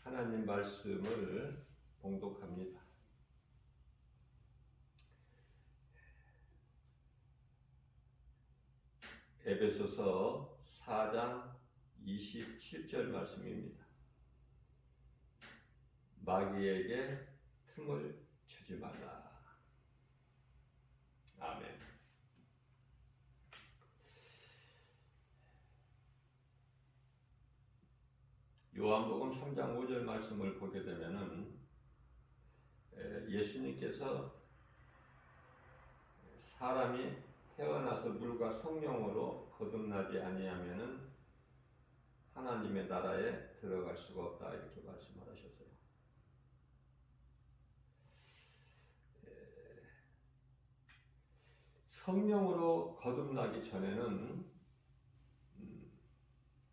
하나님 말씀을 봉독합니다. 에베소서 4장 27절 말씀입니다. 마귀에게 틈을 주지 말라. 아멘. 요한복음 3장 5절 말씀을 보게 되면은 예수님께서 사람이 태어나서 물과 성령으로 거듭나지 아니하면은 하나님의 나라에 들어갈 수가 없다 이렇게 말씀을 하셨어요. 성령으로 거듭나기 전에는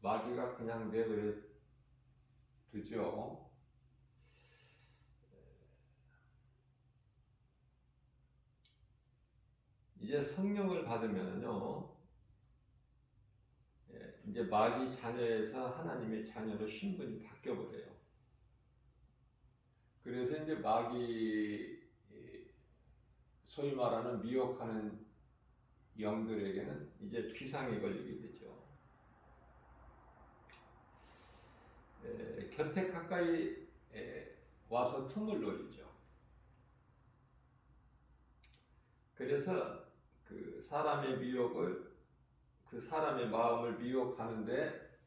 마귀가 그냥 내버려 두죠. 이제 성령을 받으면요, 이제 마귀 자녀에서 하나님의 자녀로 신분이 바뀌어 버려요. 그래서 이제 마귀 소위 말하는 미혹하는 영들에게는 이제 비상이 걸리게 되죠. 곁에 가까이 와서 틈을 노리죠. 그래서 그 사람의 미혹을, 그 사람의 마음을 미혹하는데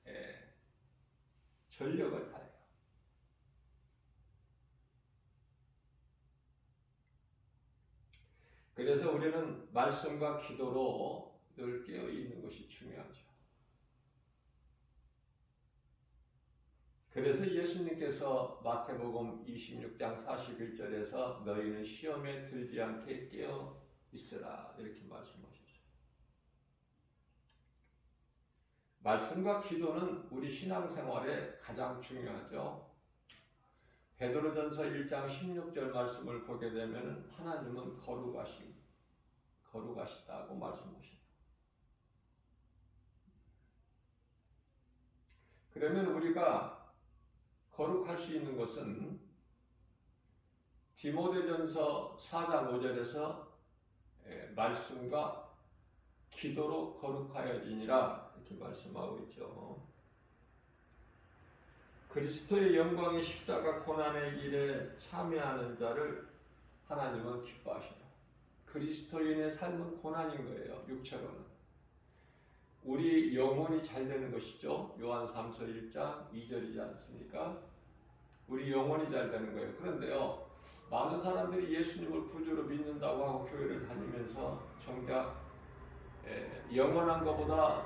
전력을 다해요. 그래서 우리는 말씀과 기도로 늘 깨어 있는 것이 중요하죠. 그래서 예수님께서 마태복음 26장 41절에서 너희는 시험에 들지 않게 깨어 있으라 이렇게 말씀하셨어요. 말씀과 기도는 우리 신앙생활에 가장 중요하죠. 베드로전서 1장 16절 말씀을 보게 되면 하나님은 거룩하시다고 말씀하셔요. 그러면 우리가 거룩할 수 있는 것은 디모데전서 4장 5절에서 말씀과 기도로 거룩하여지니라 이렇게 말씀하고 있죠. 그리스도의 영광의 십자가 고난의 길에 참여하는 자를 하나님은 기뻐하셔요. 그리스도인의 삶은 고난인 거예요. 육체로는. 우리 영혼이 잘 되는 것이죠. 요한 3서 1장 2절이지 않습니까? 우리 영혼이 잘 되는 거예요. 그런데요, 많은 사람들이 예수님을 구주로 믿는다고 하고 교회를 다니면서 정작 영원한 것보다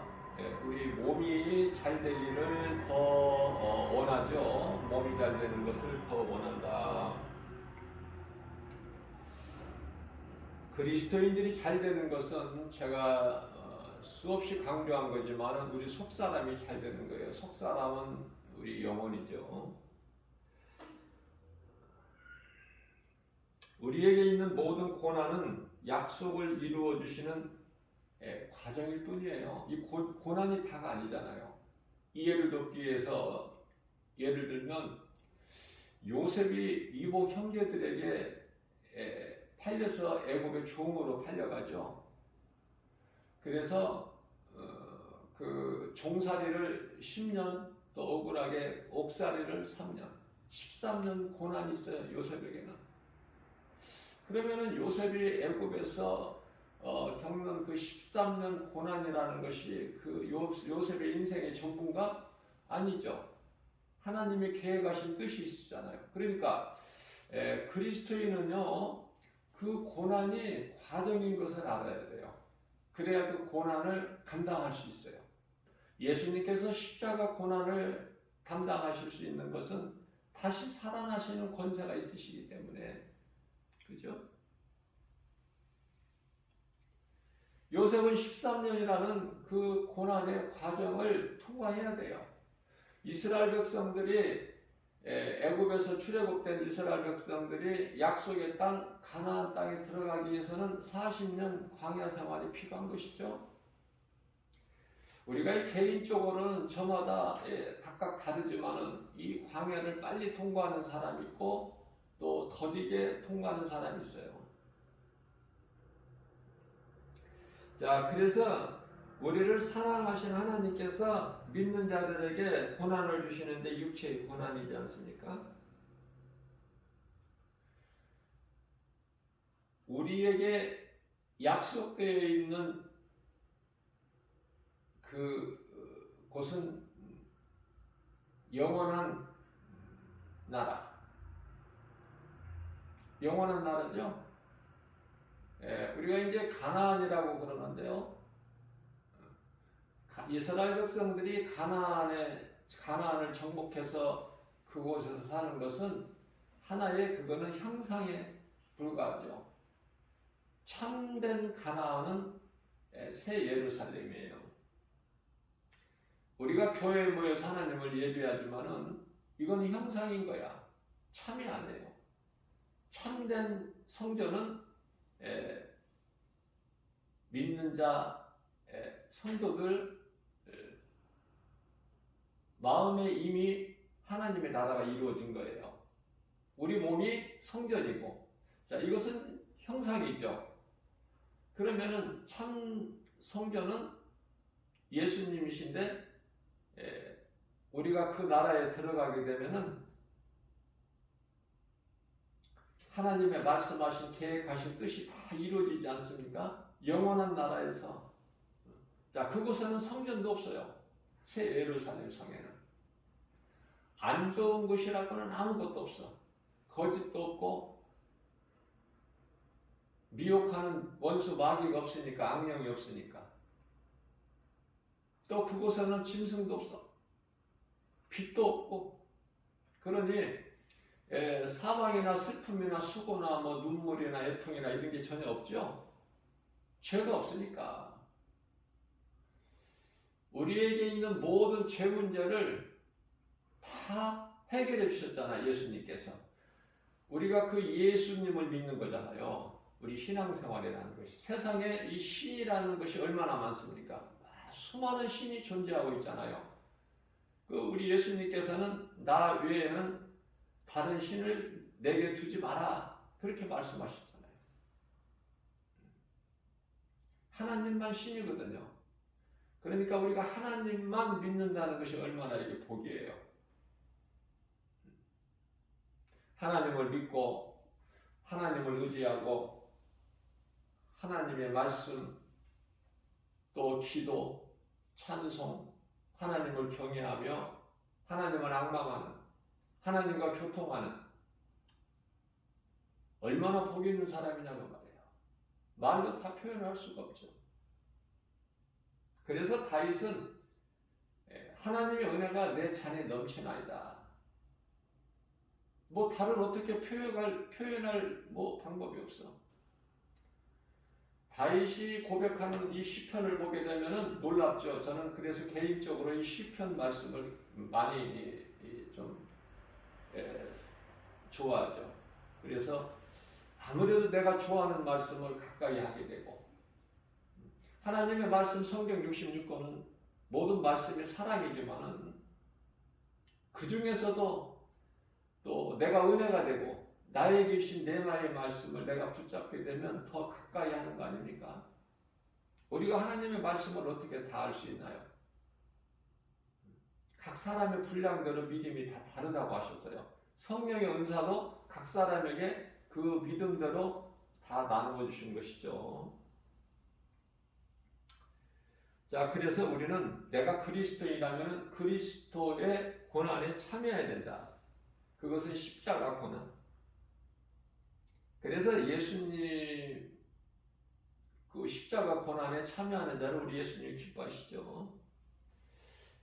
우리 몸이 잘 되기를 더 원하죠. 몸이 잘 되는 것을 더 원한다. 그리스도인들이 잘 되는 것은 제가 수없이 강조한 거지만 우리 속사람이 잘 되는 거예요. 속사람은 우리 영혼이죠. 우리에게 있는 모든 고난은 약속을 이루어 주시는 과정일 뿐이에요. 이 고난이 다가 아니잖아요. 이해를 돕기 위해서 예를 들면 요셉이 이복 형제들에게 팔려서 애굽의 종으로 팔려가죠. 그래서 그 종살이를 10년 또 억울하게 옥살이를 3년 13년 고난이 있어요. 요셉에게는. 그러면은 요셉이 애굽에서 겪는 그 13년 고난이라는 것이 그 요셉의 인생의 전부인가? 아니죠. 하나님의 계획하신 뜻이 있잖아요. 그러니까 그리스도인은요, 그 고난이 과정인 것을 알아야 돼요. 그래야 그 고난을 감당할 수 있어요. 예수님께서 십자가 고난을 감당하실 수 있는 것은 다시 살아나시는 권세가 있으시기 때문에, 그죠? 요셉은 13년이라는 그 고난의 과정을 통과해야 돼요. 이스라엘 백성들이 애굽에서 출애굽된 이스라엘 백성들이 약속의 땅 가나안 땅에 들어가기 위해서는 40년 광야 생활이 필요한 것이죠. 우리가 이 개인적으로는 저마다 각각 다르지만은 이 광야를 빨리 통과하는 사람이 있고 또 더디게 통과하는 사람이 있어요. 자, 그래서 우리를 사랑하신 하나님께서 믿는 자들에게 고난을 주시는데 육체의 고난이지 않습니까? 우리에게 약속되어 있는 그 곳은 영원한 나라. 영원한 나라죠. 우리가 이제 가나안이라고 그러는데요. 이스라엘 백성들이 가나안을 정복해서 그곳에서 사는 것은 하나의 그거는 형상에 불과하죠. 참된 가나안은 새 예루살렘이에요. 우리가 교회에 모여서 하나님을 예배하지만은 이건 형상인 거야. 참이 아니에요. 참된 성전은 믿는 자 성도들 마음에 이미 하나님의 나라가 이루어진 거예요. 우리 몸이 성전이고, 자, 이것은 형상이죠. 그러면은 참 성전은 예수님이신데 우리가 그 나라에 들어가게 되면은 하나님의 말씀하신 계획하신 뜻이 다 이루어지지 않습니까? 영원한 나라에서. 자, 그곳에는 성전도 없어요. 새 예루살렘 성에는. 안 좋은 곳이라고는 아무것도 없어. 거짓도 없고 미혹하는 원수 마귀가 없으니까, 악령이 없으니까. 또 그곳에는 짐승도 없어. 빛도 없고. 그러니 사망이나 슬픔이나 수고나 뭐 눈물이나 애통이나 이런 게 전혀 없죠. 죄가 없으니까. 우리에게 있는 모든 죄 문제를 다 해결해 주셨잖아요. 예수님께서. 우리가 그 예수님을 믿는 거잖아요. 우리 신앙생활이라는 것이. 세상에 이 신이라는 것이 얼마나 많습니까? 수많은 신이 존재하고 있잖아요. 그 우리 예수님께서는 나 외에는 다른 신을 내게 두지 마라. 그렇게 말씀하셨잖아요. 하나님만 신이거든요. 그러니까 우리가 하나님만 믿는다는 것이 얼마나 이게 복이에요. 하나님을 믿고 하나님을 의지하고 하나님의 말씀 또 기도, 찬송, 하나님을 경외하며 하나님을 앙망하는 하나님과 교통하는 얼마나 복 있는 사람이냐고 말이에요. 말로 다 표현할 수가 없죠. 그래서 다윗은 하나님의 은혜가 내 잔에 넘치나이다. 뭐 다른 어떻게 표현할 뭐 방법이 없어. 다윗이 고백하는 이 시편을 보게 되면은 놀랍죠. 저는 그래서 개인적으로 이 시편 말씀을 많이 좀 좋아하죠. 그래서 아무래도 내가 좋아하는 말씀을 가까이 하게 되고, 하나님의 말씀 성경 66권은 모든 말씀이 사랑이지만은 그 중에서도 또 내가 은혜가 되고 나에게 주신 내마의 말씀을 내가 붙잡게 되면 더 가까이 하는 거 아닙니까? 우리가 하나님의 말씀을 어떻게 다 알 수 있나요? 각 사람의 분량대로 믿음이 다 다르다고 하셨어요. 성령의 은사도 각 사람에게 그 믿음대로 다 나누어 주신 것이죠. 자, 그래서 우리는 내가 그리스도인이라면 그리스도의 고난에 참여해야 된다. 그것은 십자가 고난. 그래서 예수님 그 십자가 고난에 참여하는 자를 우리 예수님 기뻐하시죠.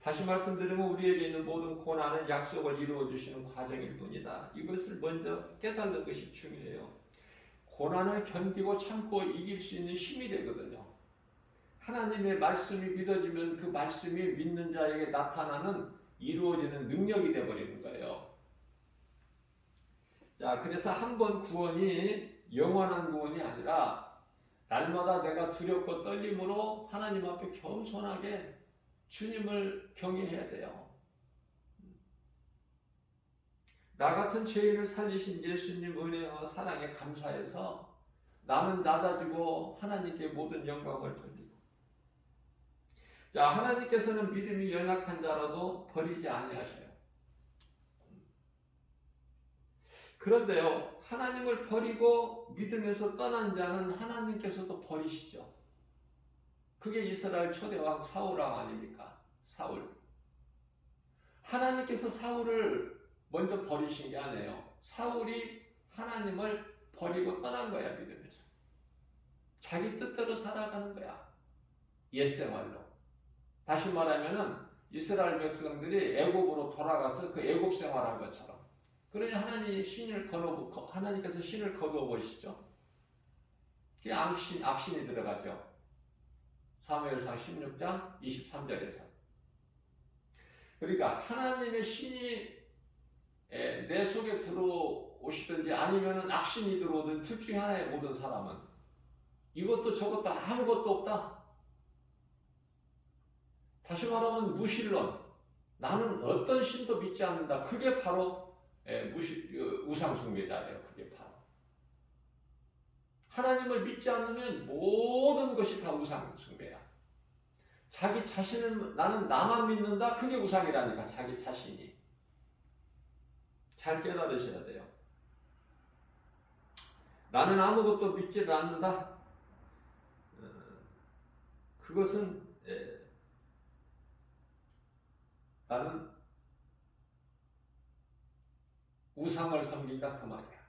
다시 말씀드리면 우리에게 있는 모든 고난은 약속을 이루어 주시는 과정일 뿐이다. 이것을 먼저 깨닫는 것이 중요해요. 고난을 견디고 참고 이길 수 있는 힘이 되거든요. 하나님의 말씀이 믿어지면 그 말씀이 믿는 자에게 나타나는 이루어지는 능력이 되어버리는 거예요. 자, 그래서 한 번 구원이 영원한 구원이 아니라 날마다 내가 두렵고 떨림으로 하나님 앞에 겸손하게 주님을 경외해야 돼요. 나 같은 죄인을 살리신 예수님 은혜와 사랑에 감사해서 나는 낮아지고 하나님께 모든 영광을 돌리고, 자, 하나님께서는 믿음이 연약한 자라도 버리지 아니하셔요. 그런데요, 하나님을 버리고 믿음에서 떠난 자는 하나님께서도 버리시죠. 그게 이스라엘 초대왕 사울왕 아닙니까? 사울. 하나님께서 사울을 먼저 버리신 게 아니에요. 사울이 하나님을 버리고 떠난 거야, 믿음에서. 자기 뜻대로 살아가는 거야. 옛생활로. 다시 말하면은 이스라엘 백성들이 애굽으로 돌아가서 그 애굽 생활한 것처럼. 그러니 하나님께서 신을 거두어 보시죠. 그게 악신이 들어가죠. 사무엘상 16장 23절에서. 그러니까 하나님의 신이 내 속에 들어오시든지 아니면 악신이 들어오든 둘 중에 하나의 모든 사람은 이것도 저것도 아무것도 없다. 다시 말하면 무신론. 나는 어떤 신도 믿지 않는다. 그게 바로 우상숭배자예요. 그게 바로. 하나님을 믿지 않으면 모든 것이 다 우상숭배야. 자기 자신을 나는 나만 믿는다. 그게 우상이라니까. 자기 자신이. 잘 깨달으셔야 돼요. 나는 아무것도 믿지를 않는다. 그것은 나는 우상을 섬긴다 그 말이야.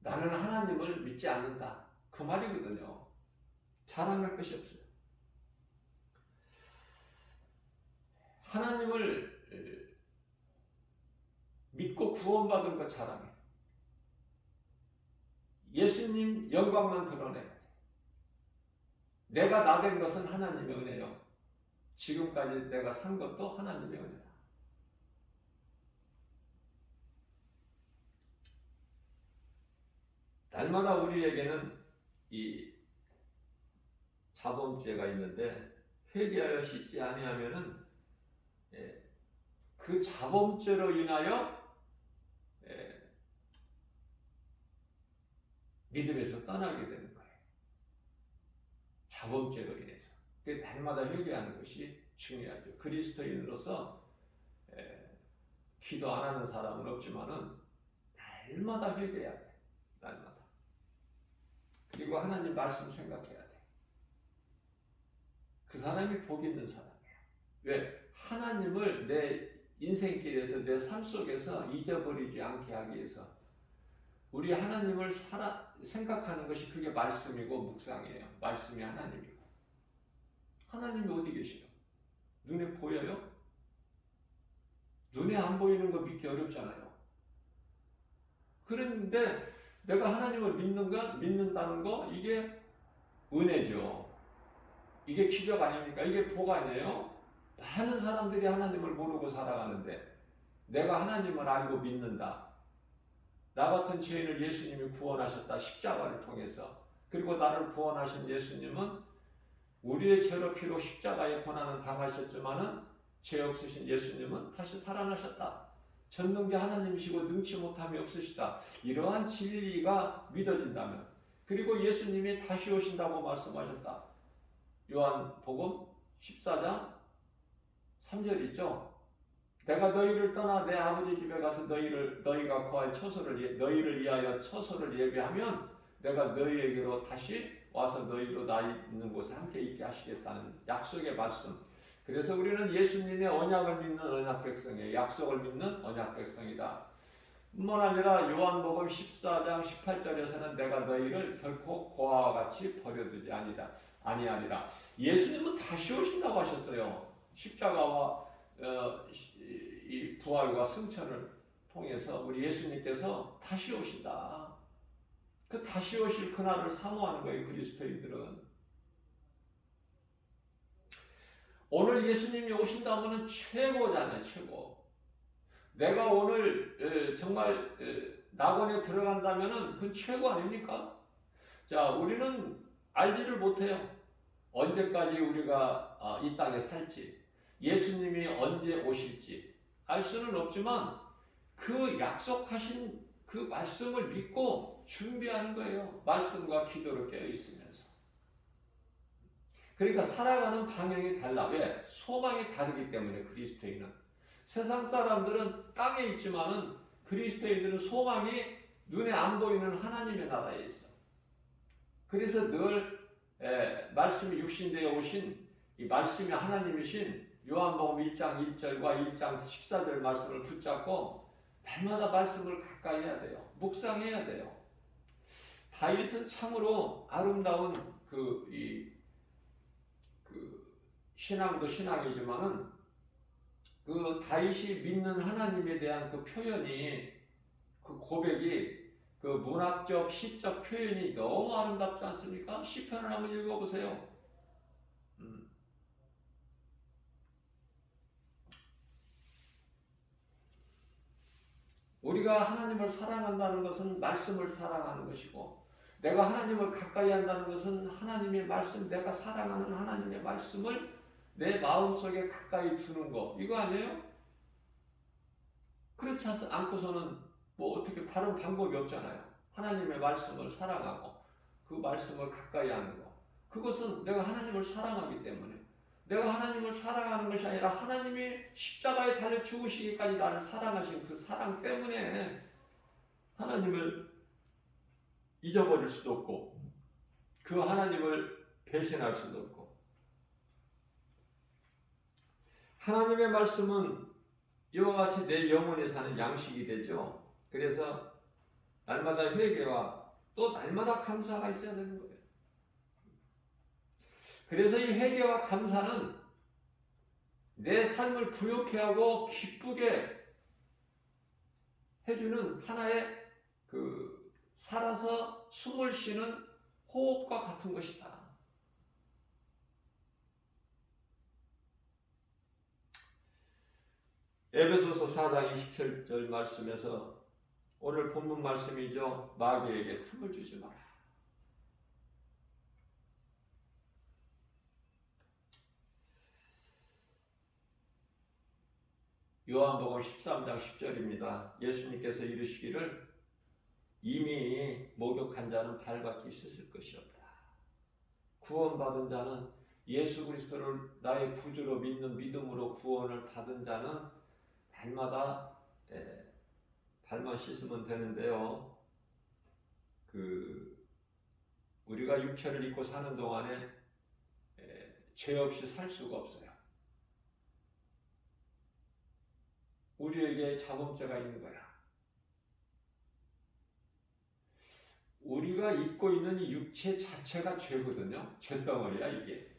나는 하나님을 믿지 않는다 그 말이거든요. 자랑할 것이 없어요. 하나님을 믿고 구원받은 것 자랑해. 예수님 영광만 드러내. 내가 나 된 것은 하나님의 은혜요. 지금까지 내가 산 것도 하나님의 은혜다. 날마다 우리에게는 이 자범죄가 있는데 회개하여 씻지 아니하면은 그 자범죄로 인하여 믿음에서 떠나게 되는 거예요. 자범죄로 인해서. 날마다 회개하는 것이 중요하죠. 그리스도인으로서 기도 안 하는 사람은 없지만은 날마다 회개해야 돼. 날마다. 그리고 하나님 말씀 생각해야 돼. 그 사람이 복 있는 사람이야. 왜? 하나님을 내 인생길에서 내 삶 속에서 잊어버리지 않게 하기 위해서 우리 하나님을 생각하는 것이 그게 말씀이고 묵상이에요. 말씀이 하나님이고. 하나님이 어디 계시요? 눈에 보여요? 눈에 안 보이는 거 믿기 어렵잖아요. 그런데 내가 하나님을 믿는다는 거 이게 은혜죠. 이게 기적 아닙니까? 이게 복 아니에요? 많은 사람들이 하나님을 모르고 살아가는데 내가 하나님을 알고 믿는다. 나 같은 죄인을 예수님이 구원하셨다. 십자가를 통해서. 그리고 나를 구원하신 예수님은 우리의 죄로 피로 십자가의 고난은 당하셨지만은 죄 없으신 예수님은 다시 살아나셨다. 전능자 하나님이시고 능치 못함이 없으시다. 이러한 진리가 믿어진다면, 그리고 예수님이 다시 오신다고 말씀하셨다. 요한복음 14장 3절 있죠. 내가 너희를 떠나 내 아버지 집에 가서 너희가 거할 너희를 위하여 처소를 예비하면 내가 너희에게로 다시 와서 너희로 나 있는 곳에 함께 있게 하시겠다는 약속의 말씀. 그래서 우리는 예수님의 언약을 믿는 언약 백성이에요. 약속을 믿는 언약 백성이다. 뿐만 아니라 요한복음 14장 18절에서는 내가 너희를 결코 고아와 같이 버려두지 아니하리라. 예수님은 다시 오신다고 하셨어요. 십자가와 이 부활과 승천을 통해서 우리 예수님께서 다시 오신다. 그 다시 오실 그날을 사모하는 거예요. 그리스도인들은. 오늘 예수님이 오신다면 최고잖아요. 최고. 내가 오늘 정말 낙원에 들어간다면 그건 최고 아닙니까? 자, 우리는 알지를 못해요. 언제까지 우리가 이 땅에 살지, 예수님이 언제 오실지 알 수는 없지만 그 약속하신 그 말씀을 믿고 준비하는 거예요. 말씀과 기도로 깨어 있으면서. 그러니까 살아가는 방향이 달라. 왜? 소망이 다르기 때문에 그리스도인은. 세상 사람들은 땅에 있지만은 그리스도인들은 소망이 눈에 안 보이는 하나님의 나라에 있어. 그래서 늘 말씀이 육신되어 오신 이 말씀이 하나님이신 요한복음 1장 1절과 1장 14절 말씀을 붙잡고 날마다 말씀을 가까이 해야 돼요. 묵상해야 돼요. 다윗은 참으로 아름다운 신앙도 신앙이지만은 그 다윗이 믿는 하나님에 대한 그 표현이, 그 고백이, 그 문학적 시적 표현이 너무 아름답지 않습니까? 시편을 한번 읽어보세요. 우리가 하나님을 사랑한다는 것은 말씀을 사랑하는 것이고, 내가 하나님을 가까이 한다는 것은 하나님의 말씀, 내가 사랑하는 하나님의 말씀을 내 마음속에 가까이 두는 거, 이거 아니에요? 그렇지 않고서는 뭐 어떻게 다른 방법이 없잖아요. 하나님의 말씀을 사랑하고 그 말씀을 가까이 하는 거, 그것은 내가 하나님을 사랑하기 때문에. 내가 하나님을 사랑하는 것이 아니라 하나님이 십자가에 달려 죽으시기까지 나를 사랑하신 그 사랑 때문에 하나님을 잊어버릴 수도 없고 그 하나님을 배신할 수도 없고. 하나님의 말씀은 이와 같이 내 영혼에 사는 양식이 되죠. 그래서 날마다 회개와 또 날마다 감사가 있어야 되는 거예요. 그래서 이 회개와 감사는 내 삶을 부욕해 하고 기쁘게 해주는 하나의 살아서 숨을 쉬는 호흡과 같은 것이다. 에베소서 4장 27절 말씀에서 오늘 본문 말씀이죠. 마귀에게 틈을 주지 마라. 요한복음 13장 10절입니다. 예수님께서 이르시기를 이미 목욕한 자는 발밖에 있었을 것이 없다. 구원받은 자는 예수 그리스도를 나의 구주로 믿는 믿음으로 구원을 받은 자는 날마다 발만 씻으면 되는데요. 우리가 육체를 입고 사는 동안에 죄 없이 살 수가 없어요. 우리에게 자범죄가 있는 거야. 우리가 입고 있는 이 육체 자체가 죄거든요. 죄덩어리야 이게.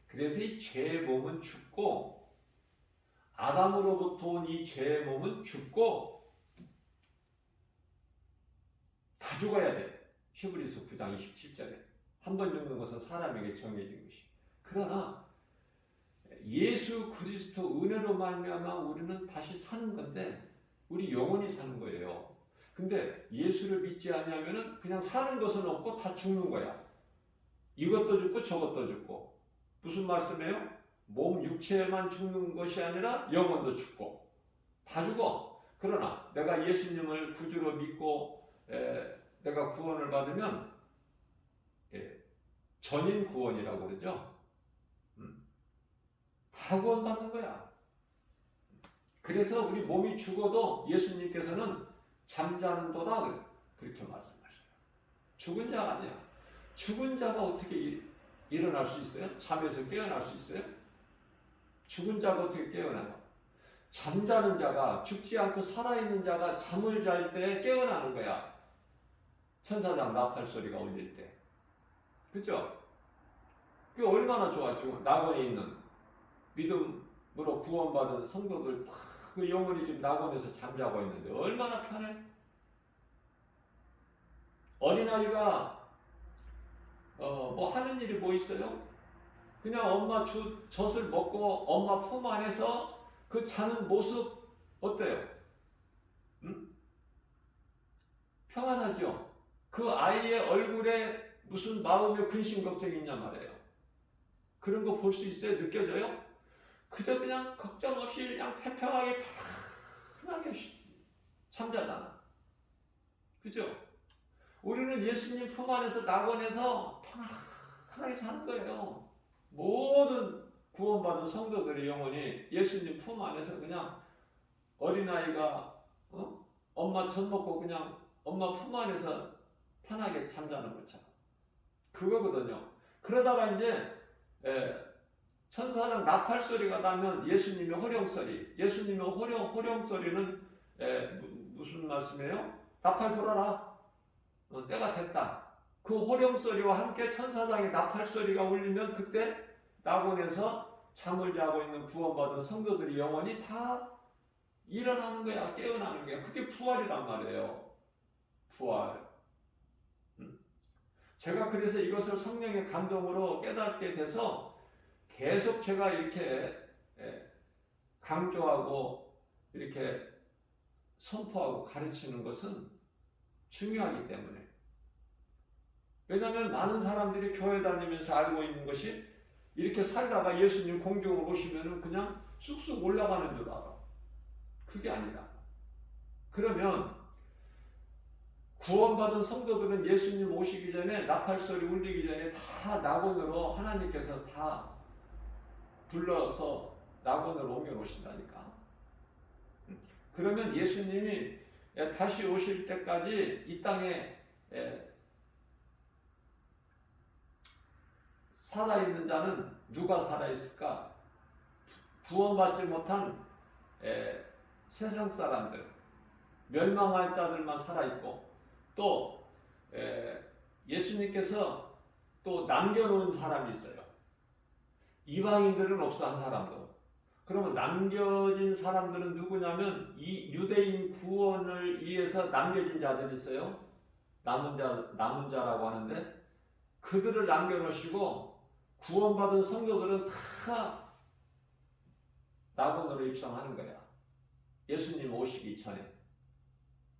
그래서 이 죄의 몸은 죽고, 아담으로부터 온 이 죄의 몸은 죽고 다 죽어야 돼. 히브리서 9장 27절에 한 번 죽는 것은 사람에게 정해진 것이. 그러나 예수 그리스도 은혜로 말미암아 우리는 다시 사는 건데 우리 영혼이 사는 거예요. 근데 예수를 믿지 않으면은 그냥 사는 것은 없고 다 죽는 거야. 이것도 죽고 저것도 죽고. 무슨 말씀이에요? 몸 육체만 죽는 것이 아니라 영혼도 죽고 다 죽어. 그러나 내가 예수님을 구주로 믿고 내가 구원을 받으면 전인 구원이라고 그러죠. 다 구원받는 거야. 그래서 우리 몸이 죽어도 예수님께서는 잠자는도다 그렇게 말씀하셔요. 죽은 자가 아니야. 죽은 자가 어떻게 일어날 수 있어요? 잠에서 깨어날 수 있어요? 죽은 자가 어떻게 깨어나요? 잠자는 자가, 죽지 않고 살아있는 자가 잠을 잘 때 깨어나는 거야. 천사장 나팔 소리가 울릴 때. 그죠? 그게 얼마나 좋아. 지금 낙원에 있는 믿음으로 구원받은 성도들 그 영혼이 지금 낙원에서 잠자고 있는데 얼마나 편해? 어린아이가 뭐 하는 일이 뭐 있어요? 그냥 엄마 젖을 먹고 엄마 품 안에서 그 자는 모습 어때요? 응? 평안하죠? 그 아이의 얼굴에 무슨 마음의 근심 걱정이 있냐 말이에요. 그런 거 볼 수 있어요? 느껴져요? 그저 그냥 걱정 없이 그냥 태평하게 편하게 잠자잖아. 그죠? 우리는 예수님 품 안에서 낙원에서 편하게 자는 거예요. 모든 구원받은 성도들의 영혼이 예수님 품 안에서 그냥 어린아이가 엄마 젖 먹고 그냥 엄마 품 안에서 편하게 잠자는 것처럼 그거거든요. 그러다가 이제 천사장 나팔 소리가 나면 예수님의 호령소리, 예수님의 호령소리는 무슨 말씀이에요? 나팔 불어라. 때가 됐다. 그 호령소리와 함께 천사장의 나팔 소리가 울리면 그때 낙원에서 잠을 자고 있는 구원받은 성도들이 영혼이 다 일어나는 거야. 깨어나는 거야. 그게 부활이란 말이에요. 부활. 제가 그래서 이것을 성령의 감동으로 깨닫게 돼서 계속 제가 이렇게 강조하고 이렇게 선포하고 가르치는 것은 중요하기 때문에. 왜냐하면 많은 사람들이 교회 다니면서 알고 있는 것이 이렇게 살다가 예수님 공중으로 오시면 그냥 쑥쑥 올라가는 줄 알아. 그게 아니라. 그러면 구원받은 성도들은 예수님 오시기 전에 나팔소리 울리기 전에 다 낙원으로 하나님께서 다 불러서 낙원으로 옮겨 놓으신다니까. 그러면 예수님이 다시 오실 때까지 이 땅에 살아있는 자는 누가 살아있을까? 구원받지 못한 세상 사람들, 멸망할 자들만 살아있고 또 예수님께서 또 남겨놓은 사람이 있어요. 이방인들은 없어, 한 사람도. 그러면 남겨진 사람들은 누구냐면 이 유대인 구원을 위해서 남겨진 자들이 있어요. 남은 자라고 하는데 그들을 남겨놓으시고 구원받은 성도들은 다 낙원으로 입성하는 거야. 예수님 오시기 전에.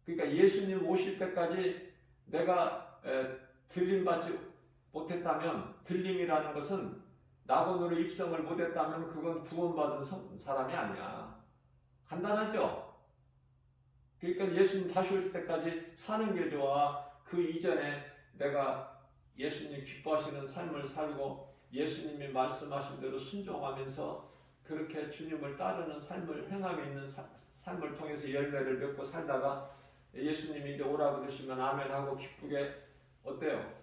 그러니까 예수님 오실 때까지 내가 들림받지 못했다면, 들림이라는 것은 낙원으로 입성을 못했다면 그건 구원받은 사람이 아니야. 간단하죠? 그러니까 예수님 다시 오실 때까지 사는 게 좋아. 그 이전에 내가 예수님 기뻐하시는 삶을 살고 예수님이 말씀하신 대로 순종하면서 그렇게 주님을 따르는 삶을 행함이 있는 삶을 통해서 열매를 맺고 살다가 예수님이 이제 오라 그러시면 아멘 하고 기쁘게 어때요?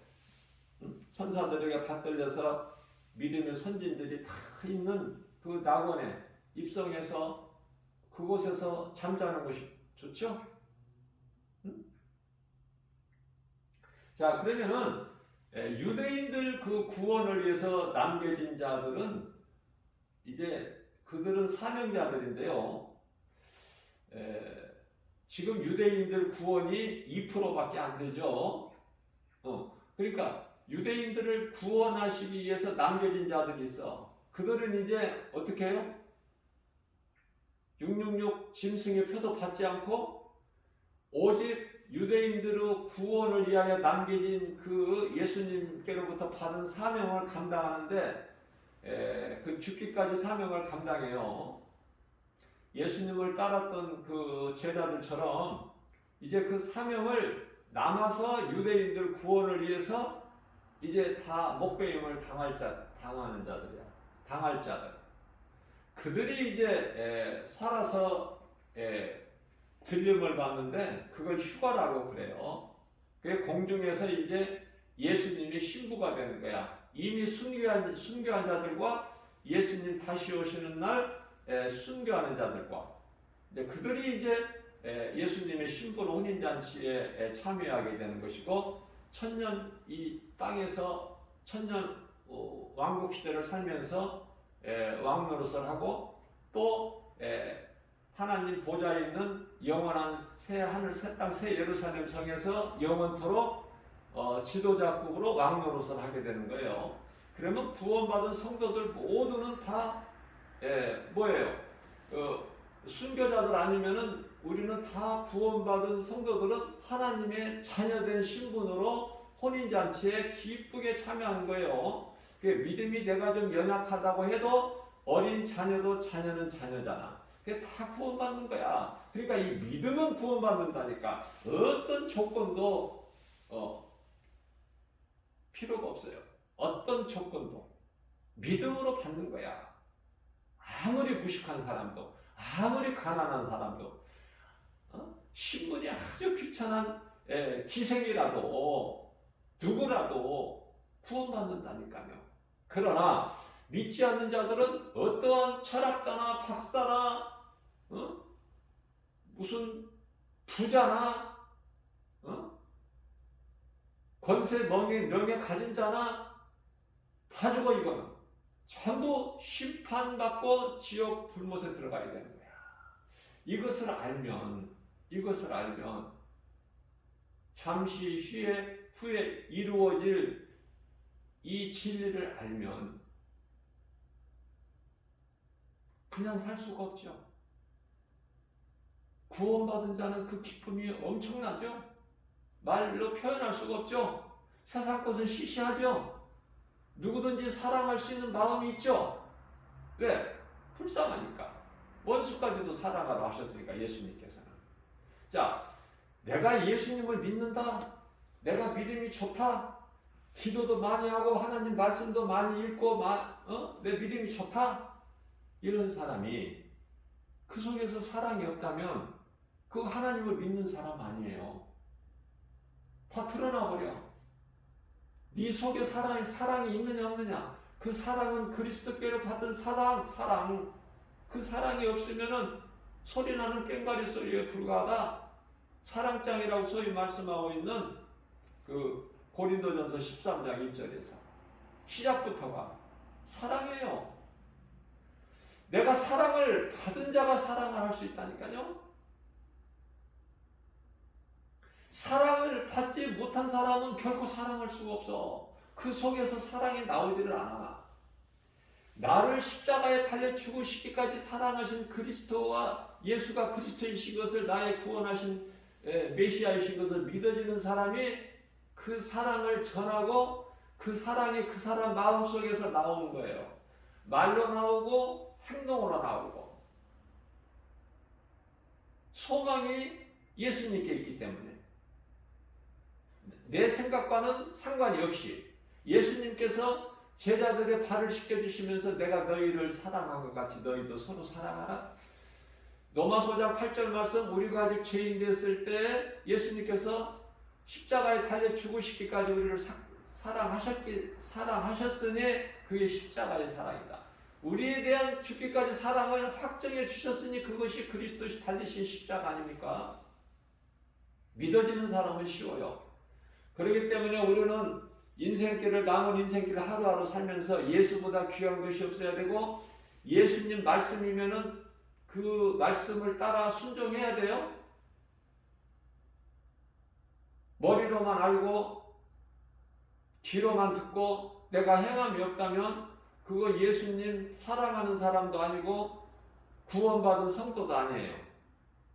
천사들에게 받들려서 믿음의 선진들이 다 있는 그 낙원에 입성해서 그곳에서 잠자는 것이 좋죠? 자, 그러면은 유대인들 그 구원을 위해서 남겨진 자들은 이제 그들은 사명자들인데요. 지금 유대인들 구원이 2%밖에 안 되죠. 그러니까 유대인들을 구원하시기 위해서 남겨진 자들이 있어. 그들은 이제 어떻게 해요? 666 짐승의 표도 받지 않고 오직 유대인들의 구원을 위하여 남겨진 그 예수님께로부터 받은 사명을 감당하는데 그 죽기까지 사명을 감당해요. 예수님을 따랐던 그 제자들처럼 이제 그 사명을 남아서 유대인들 구원을 위해서 이제 다 목배임을 당하는 자들이야. 당할 자들. 그들이 이제 살아서 들림을 받는데 그걸 휴가라고 그래요. 그게 공중에서 이제 예수님이 신부가 되는 거야. 이미 순교한 자들과 예수님 다시 오시는 날 순교하는 자들과 그들이 이제 예수님의 신부로 혼인잔치에 참여하게 되는 것이고 천년 이 땅에서 천년 왕국 시대를 살면서 왕노릇을 하고 또 하나님 보좌에 있는 영원한 새 하늘 새 땅 새 예루살렘 성에서 영원토록 지도자국으로 왕노릇을 하게 되는 거예요. 그러면 구원받은 성도들 모두는 다 뭐예요? 순교자들 아니면은 우리는 다 구원받은 성도들은 하나님의 자녀된 신분으로 혼인잔치에 기쁘게 참여하는 거예요. 믿음이 내가 좀 연약하다고 해도 어린 자녀도 자녀는 자녀잖아. 그게 다 구원받는 거야. 그러니까 이 믿음은 구원받는다니까. 어떤 조건도 필요가 없어요. 어떤 조건도 믿음으로 받는 거야. 아무리 무식한 사람도, 아무리 가난한 사람도, 신분이 아주 귀찮은 기생이라도 누구라도 구원받는다니까요. 그러나 믿지 않는 자들은 어떠한 철학자나 박사나 무슨 부자나 권세 명예 가진 자나 다 죽어. 이거는 전부 심판받고 지옥 불못에 들어가야 되는 거야. 이것을 알면 잠시 후에 이루어질 이 진리를 알면 그냥 살 수가 없죠. 구원받은 자는 그 기쁨이 엄청나죠. 말로 표현할 수가 없죠. 세상 것은 시시하죠. 누구든지 사랑할 수 있는 마음이 있죠. 왜? 불쌍하니까. 원수까지도 사랑하라 하셨으니까, 예수님께서는. 자, 내가 예수님을 믿는다. 내가 믿음이 좋다. 기도도 많이 하고 하나님 말씀도 많이 읽고 내 믿음이 좋다. 이런 사람이 그 속에서 사랑이 없다면 그 하나님을 믿는 사람 아니에요. 다 드러나 버려. 네 속에 사랑이 있느냐 없느냐. 그 사랑은 그리스도께로 받은 사랑. 그 사랑이 없으면은 소리나는 꽹과리 소리에 불과하다. 사랑장이라고 소위 말씀하고 있는 그 고린도전서 13장 1절에서 시작부터가 사랑이에요. 내가 사랑을 받은 자가 사랑을 할 수 있다니까요. 사랑을 받지 못한 사람은 결코 사랑할 수가 없어. 그 속에서 사랑이 나오지를 않아. 나를 십자가에 달려 죽으시기까지 사랑하신 그리스도와 예수가 그리스도이신 것을, 나의 구원하신 메시아이신 것을 믿어지는 사람이 그 사랑을 전하고 그 사랑이 그 사람 마음속에서 나오는 거예요. 말로 나오고 행동으로 나오고. 소망이 예수님께 있기 때문에 내 생각과는 상관이 없이 예수님께서 제자들의 발을 씻겨주시면서 내가 너희를 사랑한 것 같이 너희도 서로 사랑하라. 로마서 5장 8절 말씀, 우리가 아직 죄인 됐을 때 예수님께서 십자가에 달려 죽으시기까지 우리를 사랑하셨으니 그게 십자가의 사랑이다. 우리에 대한 죽기까지 사랑을 확정해 주셨으니 그것이 그리스도 달리신 십자가 아닙니까? 믿어지는 사람은 쉬워요. 그렇기 때문에 우리는 남은 인생길을 하루하루 살면서 예수보다 귀한 것이 없어야 되고, 예수님 말씀이면은 그 말씀을 따라 순종해야 돼요. 머리로만 알고 귀로만 듣고 내가 행함이 없다면 그거 예수님 사랑하는 사람도 아니고 구원받은 성도도 아니에요.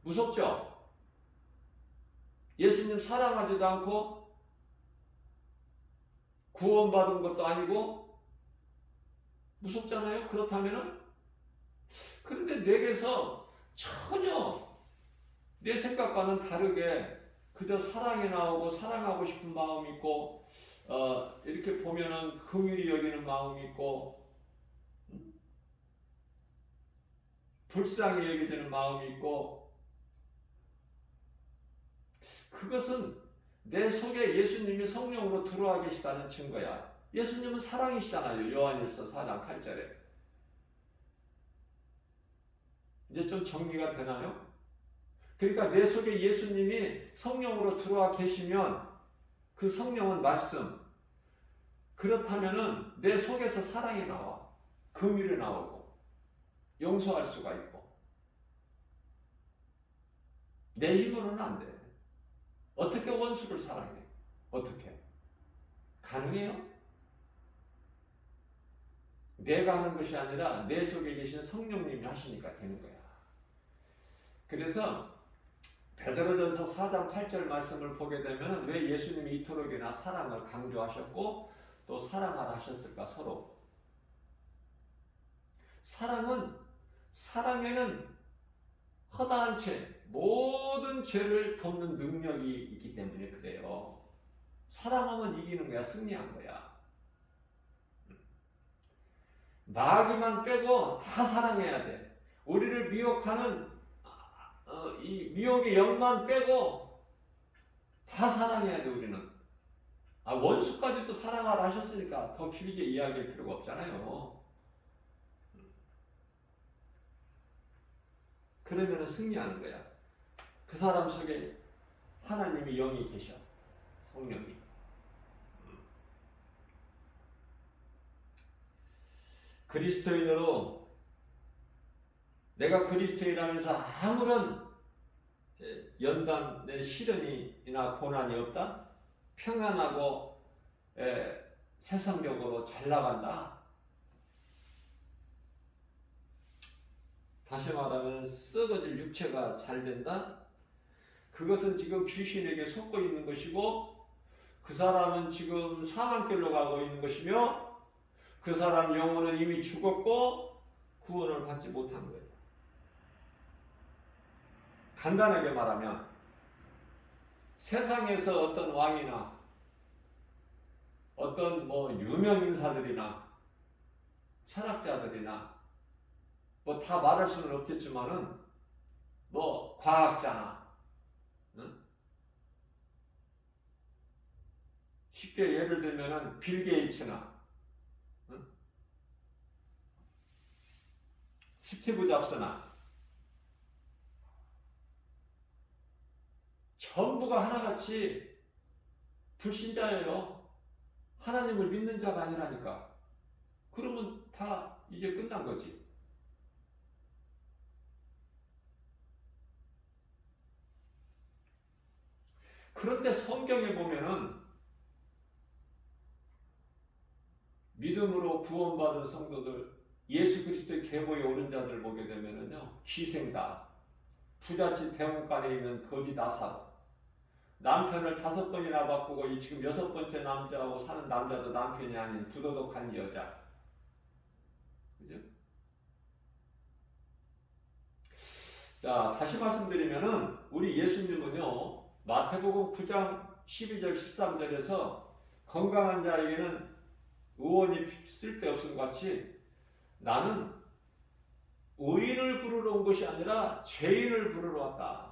무섭죠? 예수님 사랑하지도 않고 구원받은 것도 아니고 무섭잖아요. 그렇다면은, 그런데 내게서 전혀 내 생각과는 다르게 그저 사랑이 나오고 사랑하고 싶은 마음이 있고 이렇게 보면은 긍휼히 여기는 마음이 있고 불쌍히 여기는 마음이 있고, 그것은 내 속에 예수님이 성령으로 들어와 계시다는 증거야. 예수님은 사랑이시잖아요. 요한일서 4장 8절에. 이제 좀 정리가 되나요? 그러니까 내 속에 예수님이 성령으로 들어와 계시면 그 성령은 말씀. 그렇다면은 내 속에서 사랑이 나와. 긍휼이 나오고 용서할 수가 있고. 내 힘으로는 안 돼. 어떻게 원수를 사랑해? 어떻게? 가능해요? 내가 하는 것이 아니라 내 속에 계신 성령님이 하시니까 되는 거야. 그래서 베드로전서 4장 8절 말씀을 보게 되면 왜 예수님이 이토록이나 사랑을 강조하셨고 또 사랑하라 하셨을까? 서로. 사랑에는 허다한 죄, 모든 죄를 덮는 능력이 있기 때문에 그래요. 사랑하면 이기는 거야, 승리한 거야. 마귀만 빼고 다 사랑해야 돼. 우리를 미혹하는 이 미혹의 영만 빼고 다 사랑해야 돼, 우리는. 원수까지도 사랑하라 하셨으니까 더 길게 이야기할 필요가 없잖아요. 그러면 승리하는 거야. 그 사람 속에 하나님이 영이 계셔. 성령이. 그리스도인으로 내가 그리스도인이라면서 아무런 연단 내 시련이나 고난이 없다? 평안하고 세상적으로 잘 나간다? 다시 말하면 썩어질 육체가 잘 된다? 그것은 지금 귀신에게 속고 있는 것이고 그 사람은 지금 사망길로 가고 있는 것이며 그 사람 영혼은 이미 죽었고 구원을 받지 못한 거예요. 간단하게 말하면 세상에서 어떤 왕이나 어떤 유명 인사들이나 철학자들이나 다 말할 수는 없겠지만은 과학자나 쉽게 예를 들면은 빌 게이츠나 스티브 잡스나 전부가 하나같이 불신자예요. 하나님을 믿는 자가 아니라니까. 그러면 다 이제 끝난 거지. 그런데 성경에 보면은 믿음으로 구원받은 성도들, 예수 그리스도의 계보에 오른 자들 보게 되면은요, 희생다. 부잣집 대문간에 있는 거지 나사로. 남편을 5번이나 바꾸고 지금 6번째 남자하고 사는 남자도 남편이 아닌 부도덕한 여자. 그죠? 자, 다시 말씀드리면은 우리 예수님은요, 마태복음 9장 12절 13절에서 건강한 자에게는 의원이 쓸데없음 같이 나는 의인을 부르러 온 것이 아니라 죄인을 부르러 왔다.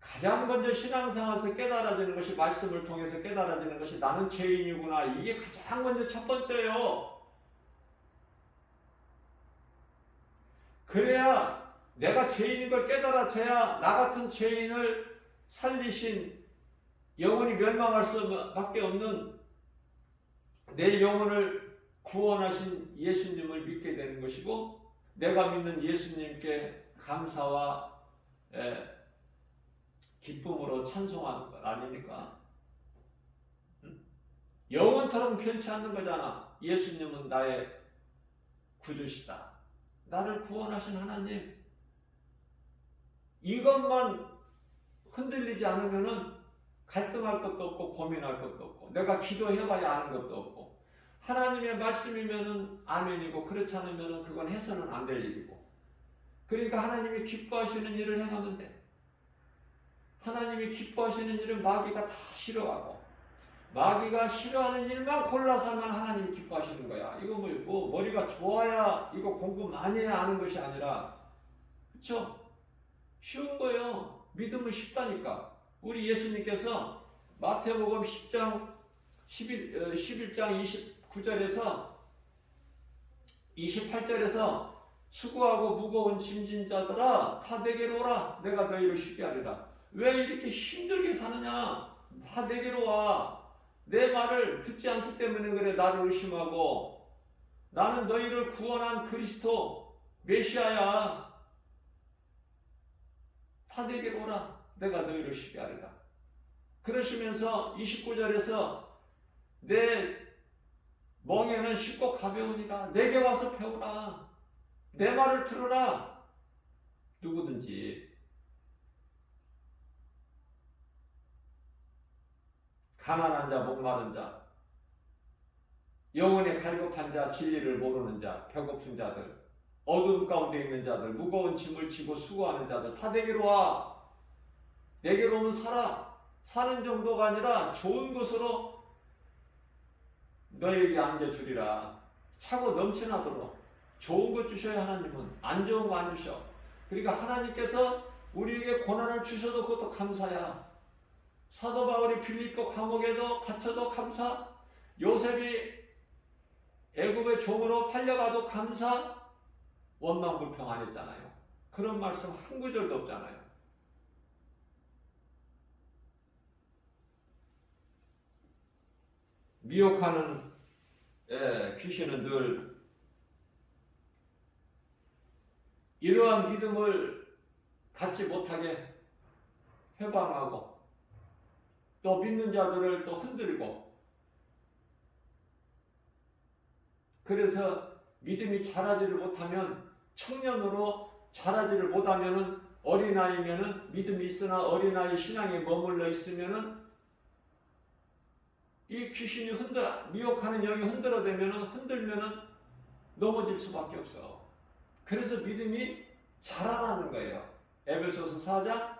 가장 먼저 신앙생활에서 깨달아지는 것이, 말씀을 통해서 깨달아지는 것이 나는 죄인이구나. 이게 가장 먼저 첫 번째예요. 그래야 내가 죄인인 걸 깨달아져야 나 같은 죄인을 살리신, 영혼이 멸망할 수밖에 없는 내 영혼을 구원하신 예수님을 믿게 되는 것이고, 내가 믿는 예수님께 감사와 기쁨으로 찬송하는 것 아닙니까? 영원토록 변치 않는 거잖아. 예수님은 나의 구주시다. 나를 구원하신 하나님. 이것만 흔들리지 않으면은 갈등할 것도 없고 고민할 것도 없고 내가 기도해봐야 아는 것도 없고 하나님의 말씀이면은 아멘이고 그렇지 않으면은 그건 해서는 안 될 일이고, 그러니까 하나님이 기뻐하시는 일을 행하면 돼. 하나님이 기뻐하시는 일은 마귀가 다 싫어하고 마귀가 싫어하는 일만 골라서 하면 하나님이 기뻐하시는 거야. 이거 머리가 좋아야 이거 공부 많이 해야 아는 것이 아니라, 그쵸? 쉬운 거예요. 믿음은 쉽다니까. 우리 예수님께서 마태복음 10장 11장 29절에서 28절에서 수고하고 무거운 짐진 자들아 다 내게로 오라. 내가 너희를 쉬게 하리라. 왜 이렇게 힘들게 사느냐? 다 내게로 와. 내 말을 듣지 않기 때문에 그래. 나를 의심하고. 나는 너희를 구원한 그리스도 메시아야. 다 내게로 오라. 내가 너희를 쉬게 하리라. 그러시면서 29절에서 내 멍에는 쉽고 가벼우니라. 내게 와서 배우라. 내 말을 들으라. 누구든지 가난한 자, 목마른 자, 영혼의 갈급한 자, 진리를 모르는 자, 배고픈 자들, 어두움 가운데 있는 자들, 무거운 짐을 지고 수고하는 자들 다 내게로 와. 내게로 오면 살아. 사는 정도가 아니라 좋은 것으로 너에게 안겨주리라. 차고 넘쳐나도록 좋은 것 주셔야 하나님은. 안 좋은 거 안 주셔. 그러니까 하나님께서 우리에게 고난을 주셔도 그것도 감사야. 사도 바울이 빌립보 감옥에도 갇혀도 감사. 요셉이 애굽의 종으로 팔려가도 감사. 원망불평 안 했잖아요. 그런 말씀 한 구절도 없잖아요. 미혹하는 귀신은 늘 이러한 믿음을 갖지 못하게 회방하고 또 믿는 자들을 또 흔들고, 그래서 믿음이 자라지를 못하면, 청년으로 자라지를 못하면은, 어린아이면은 믿음이 있으나 어린아이 신앙에 머물러 있으면은 이 귀신이 미혹하는 영이 흔들면은 넘어질 수밖에 없어. 그래서 믿음이 자라나는 거예요. 에베소서 4장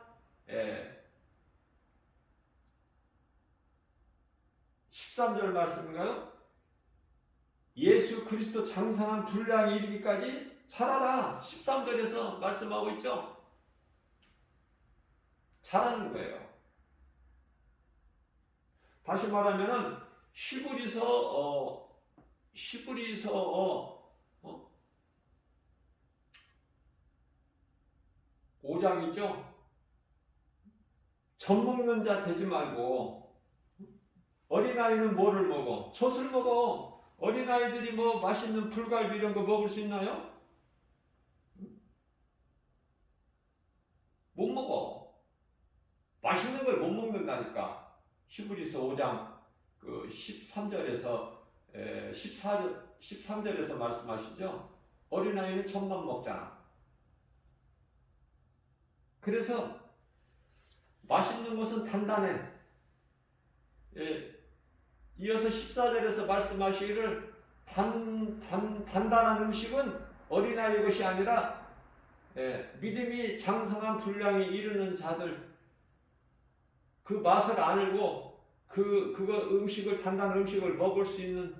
13절 말씀인가요? 예수 그리스도 장성한 분량이 이르기까지 자라라. 13절에서 말씀하고 있죠. 자라는 거예요. 다시 말하면은 히브리서 5장이죠. 젖 먹는 자 되지 말고, 어린아이는 뭐를 먹어? 젖을 먹어. 어린아이들이 뭐 맛있는 불갈비 이런 거 먹을 수 있나요? 못 먹어. 맛있는 걸 못 먹는다니까. 히브리서 5장 그 13절에서 13절에서 말씀하시죠. 어린아이는 젖만 먹잖아. 그래서 맛있는 것은 단단해. 이어서 14절에서 말씀하시기를 단단한 음식은 어린아이 것이 아니라 믿음이 장성한 분량이 이르는 자들, 그 맛을 알고 그거 음식을, 단단한 음식을 먹을 수 있는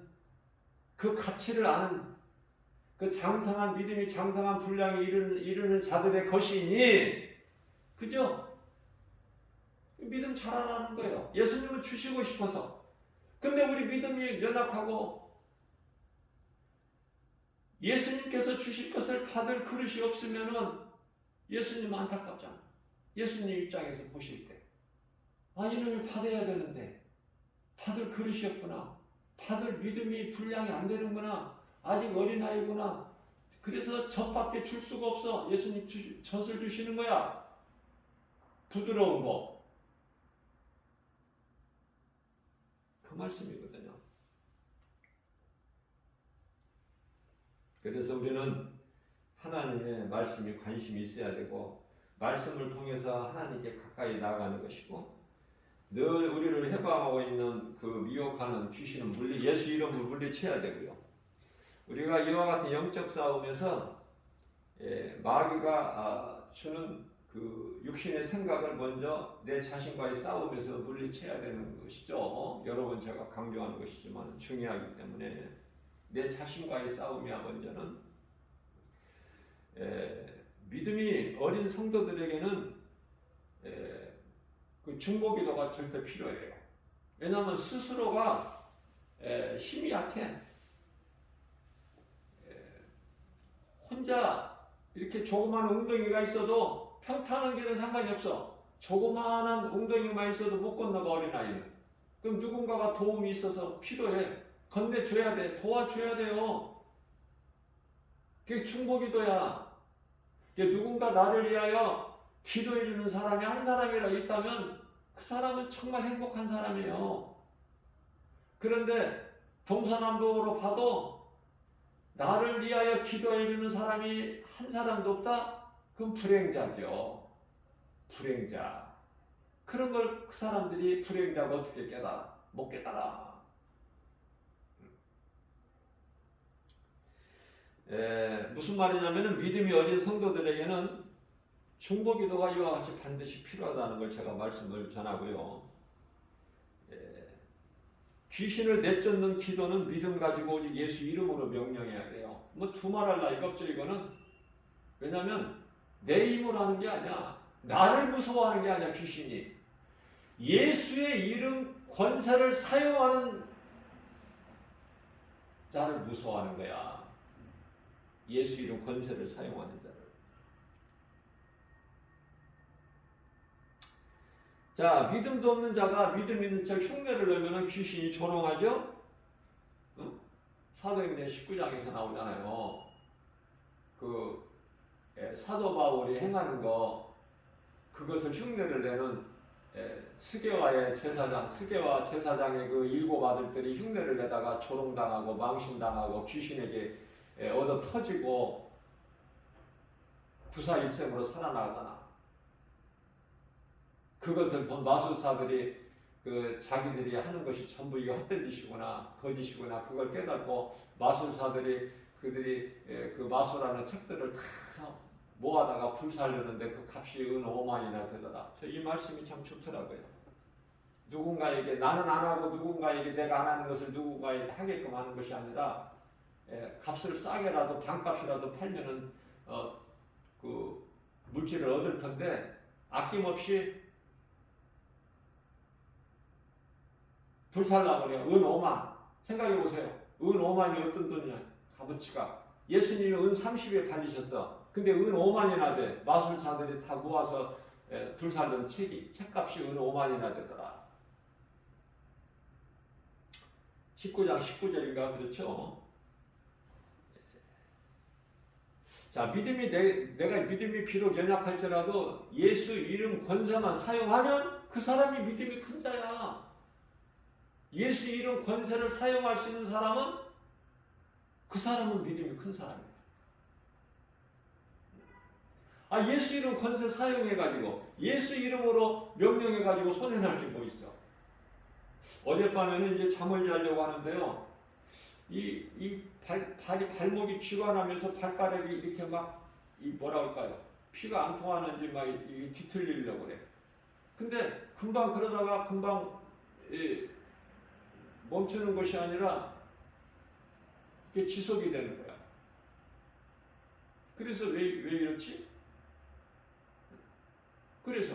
그 가치를 아는 그 장성한 믿음이 장성한 분량이 이르는 자들의 것이니, 그죠? 믿음 자라나는 거예요. 예수님은 주시고 싶어서. 근데 우리 믿음이 연약하고 예수님께서 주실 것을 받을 그릇이 없으면은 예수님 안타깝잖아. 예수님 입장에서 보실 때, 이놈이 받아야 되는데 받을 그릇이 없구나. 받을 믿음이 분량이 안 되는구나. 아직 어린아이구나. 그래서 젖밖에 줄 수가 없어. 예수님 젖을 주시는 거야. 부드러운 거. 그 말씀이거든요. 그래서 우리는 하나님의 말씀에 관심이 있어야 되고, 말씀을 통해서 하나님께 가까이 나아가는 것이고, 늘 우리를 해방하고 있는 그 미혹하는 귀신은 예수 이름으로 물리쳐야 되고요. 우리가 이와 같은 영적 싸움에서 마귀가 주는 그 육신의 생각을 먼저 내 자신과의 싸움에서 물리쳐야 되는 것이죠. 여러 번 제가 강조하는 것이지만 중요하기 때문에 내 자신과의 싸움이야 먼저는. 믿음이 어린 성도들에게는 그 중보기도가 절대 필요해요. 왜냐하면 스스로가 힘이 약해. 혼자 이렇게 조그마한 웅덩이가 있어도 평탄한 길은 상관이 없어. 조그마한 웅덩이만 있어도 못 건너가, 어린아이는. 그럼 누군가가 도움이 있어서 필요해. 건네줘야 돼. 도와줘야 돼요. 그게 중보기도야. 누군가 나를 위하여 기도해주는 사람이 한 사람이라 있다면 그 사람은 정말 행복한 사람이에요. 그런데 동서남북으로 봐도 나를 위하여 기도해주는 사람이 한 사람도 없다? 그럼 불행자죠. 불행자. 그런 걸 그 사람들이 불행자가 어떻게 깨달아? 못 깨달아. 무슨 말이냐면은 믿음이 어린 성도들에게는 중보기도가 이와 같이 반드시 필요하다는 걸 제가 말씀을 전하고요. 귀신을 내쫓는 기도는 믿음 가지고 오직 예수 이름으로 명령해야 돼요. 뭐 두말할 나위가 없죠 이거는. 왜냐하면 내 힘으로 하는 게 아니야. 나를 무서워하는 게 아니야 귀신이. 예수의 이름 권세를 사용하는 자를 무서워하는 거야. 예수 이름 권세를 사용하는 자를. 자, 믿음도 없는 자가 믿음 있는 척 흉내를 내면 귀신이 조롱하죠? 응? 사도행전 19장에서 나오잖아요. 사도 바울이 행하는 거, 그것을 흉내를 내는 스게와의 제사장, 스게와 제사장의 그 7 아들들이 흉내를 내다가 조롱당하고 망신당하고 귀신에게 얻어 터지고 구사일생으로 살아나가잖아. 그것을 본 마술사들이 자기들이 하는 것이 전부 이거 헛된 짓이구나, 거짓이구나, 그걸 깨닫고 마술사들이 그들이 그 마술하는 책들을 다 모아다가 불살르는데 그 값이 은 5만이나 되더라. 이 말씀이 참 좋더라고요. 누군가에게 나는 안 하고 누군가에게 내가 안 하는 것을 누군가에게 하게끔 하는 것이 아니라 값을 싸게라도 반값이라도 팔면은 그 물질을 얻을 텐데 아낌없이 불살라버려. 은 5만. 생각해보세요. 은 5만이 어떤 돈이냐. 값어치가. 예수님이 은 30에 팔리셨어. 근데 은 5만이나 돼. 마술사들이 다 모아서 불살른 책값이 은 5만이나 되더라. 19장 19절인가 그렇죠. 자, 내가 믿음이 비록 연약할지라도 예수 이름 권세만 사용하면 그 사람이 믿음이 큰 자야. 예수 이름 권세를 사용할 수 있는 사람은 그 사람은 믿음이 큰 사람이야. 예수 이름 권세 사용해가지고 예수 이름으로 명령해가지고 손해날 게 뭐 있어? 어젯밤에는 이제 잠을 자려고 하는데요. 발목이 쥐가 나면서 발가락이 이렇게 뭐라 할까요? 피가 안 통하는지 뒤틀리려고 그래. 근데 금방 그러다가 금방 멈추는 것이 아니라 이게 지속이 되는 거야. 그래서 왜 이렇지? 그래서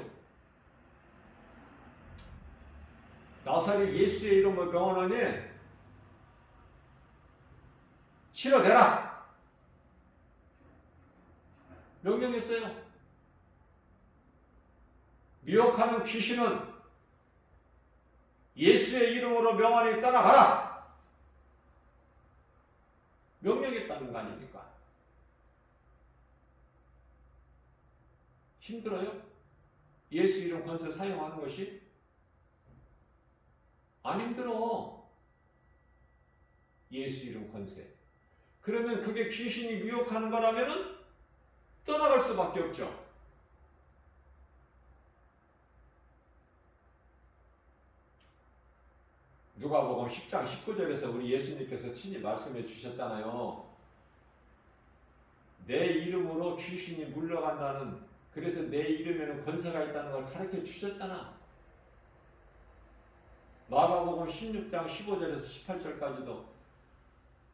나사렛 예수의 이름으로 명하노니 치료되라 명령했어요. 미혹하는 귀신은 예수의 이름으로 명하니 떠나가라 명령했다는 거 아닙니까? 힘들어요? 예수 이름 권세 사용하는 것이? 안 힘들어. 예수 이름 권세. 그러면 그게 귀신이 미혹하는 거라면은 떠나갈 수밖에 없죠. 누가복음 10장 19절에서 우리 예수님께서 친히 말씀해 주셨잖아요. 내 이름으로 귀신이 물러간다는, 그래서 내 이름에는 권세가 있다는 걸 가르쳐 주셨잖아. 마가복음 16장 15절에서 18절까지도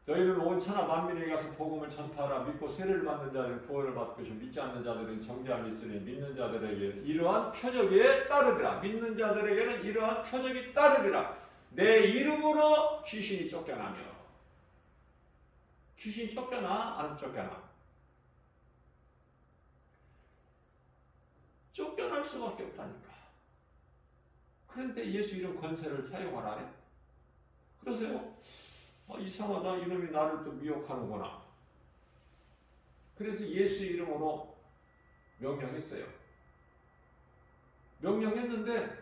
너희는 온 천하 만민에게 가서 복음을 전파하라. 믿고 세례를 받는 자들은 구원을 받을 것이고 믿지 않는 자들은 정죄함이 있으니 믿는 자들에게 이러한 표적에 따르리라. 믿는 자들에게는 이러한 표적이 따르리라. 내 이름으로 귀신이 쫓겨나며. 귀신이 쫓겨나? 안 쫓겨나? 쫓겨날 수밖에 없다니까. 그런데 예수 이름 권세를 사용하라네? 그러세요? 이상하다. 이놈이 나를 또 미혹하는구나. 그래서 예수 이름으로 명령했어요. 명령했는데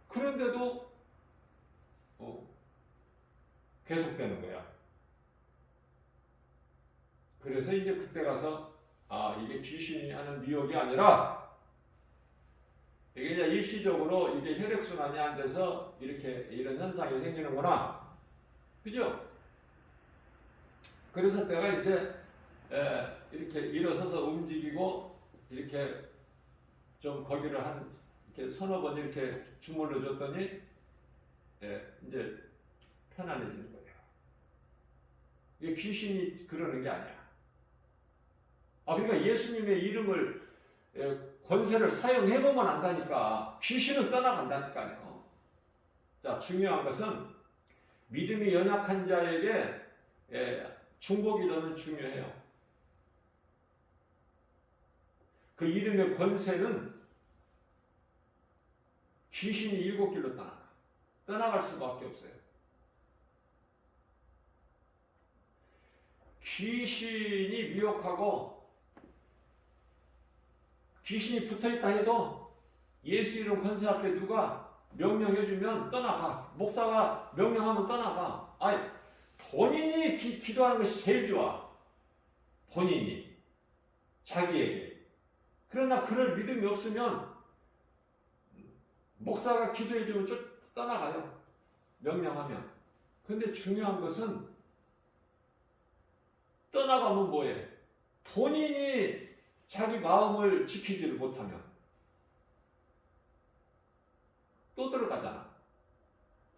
그런데도 계속되는 거야. 그래서 이제 그때 가서 이게 귀신이 하는 미혹이 아니라 이게 이제 일시적으로 이게 혈액순환이 안 돼서 이런 현상이 생기는구나. 그죠? 그래서 내가 이제 이렇게 일어서서 움직이고 이렇게 좀 거기를 한 이렇게 서너 번 이렇게 주물러 줬더니 이제 편안해지는 거예요. 이게 귀신이 그러는 게 아니야. 그러니까 예수님의 이름을 권세를 사용해보면 안다니까. 귀신은 떠나간다니까요. 자, 중요한 것은 믿음이 연약한 자에게 중보기도는 중요해요. 그 이름의 권세는 귀신이 일곱 길로 떠나갈 수밖에 없어요. 귀신이 미혹하고 귀신이 붙어있다 해도 예수 이름 권세 앞에 누가 명령해주면 떠나가. 목사가 명령하면 떠나가. 본인이 기도하는 것이 제일 좋아. 본인이. 자기에게. 그러나 그럴 믿음이 없으면 목사가 기도해주면 떠나가요. 명령하면. 근데 중요한 것은 떠나가면 뭐해? 본인이 자기 마음을 지키지를 못하면 또 들어가잖아.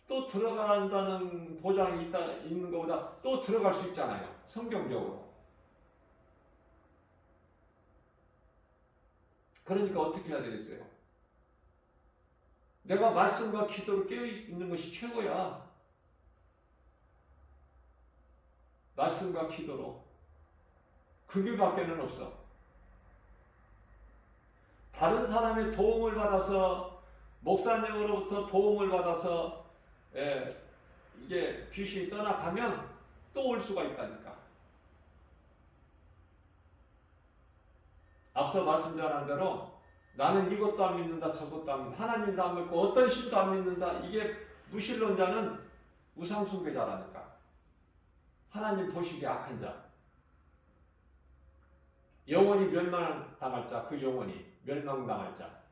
또 들어간다는 보장이 있는 것보다 또 들어갈 수 있잖아요. 성경적으로. 그러니까 어떻게 해야 되겠어요? 내가 말씀과 기도로 깨어있는 것이 최고야. 말씀과 기도로. 그 길밖에는 없어. 다른 사람의 도움을 받아서, 목사님으로부터 도움을 받아서 이게 귀신이 떠나가면 또 올 수가 있다니까. 앞서 말씀드린 대로 나는 이것도 안 믿는다, 저것도 안 믿는다, 하나님도 안 믿고 어떤 신도 안 믿는다. 이게 무신론자는 우상숭배자라니까. 하나님 보시기에 악한 자. 영원히 멸망당할 자, 그 영원히 멸망당할 자.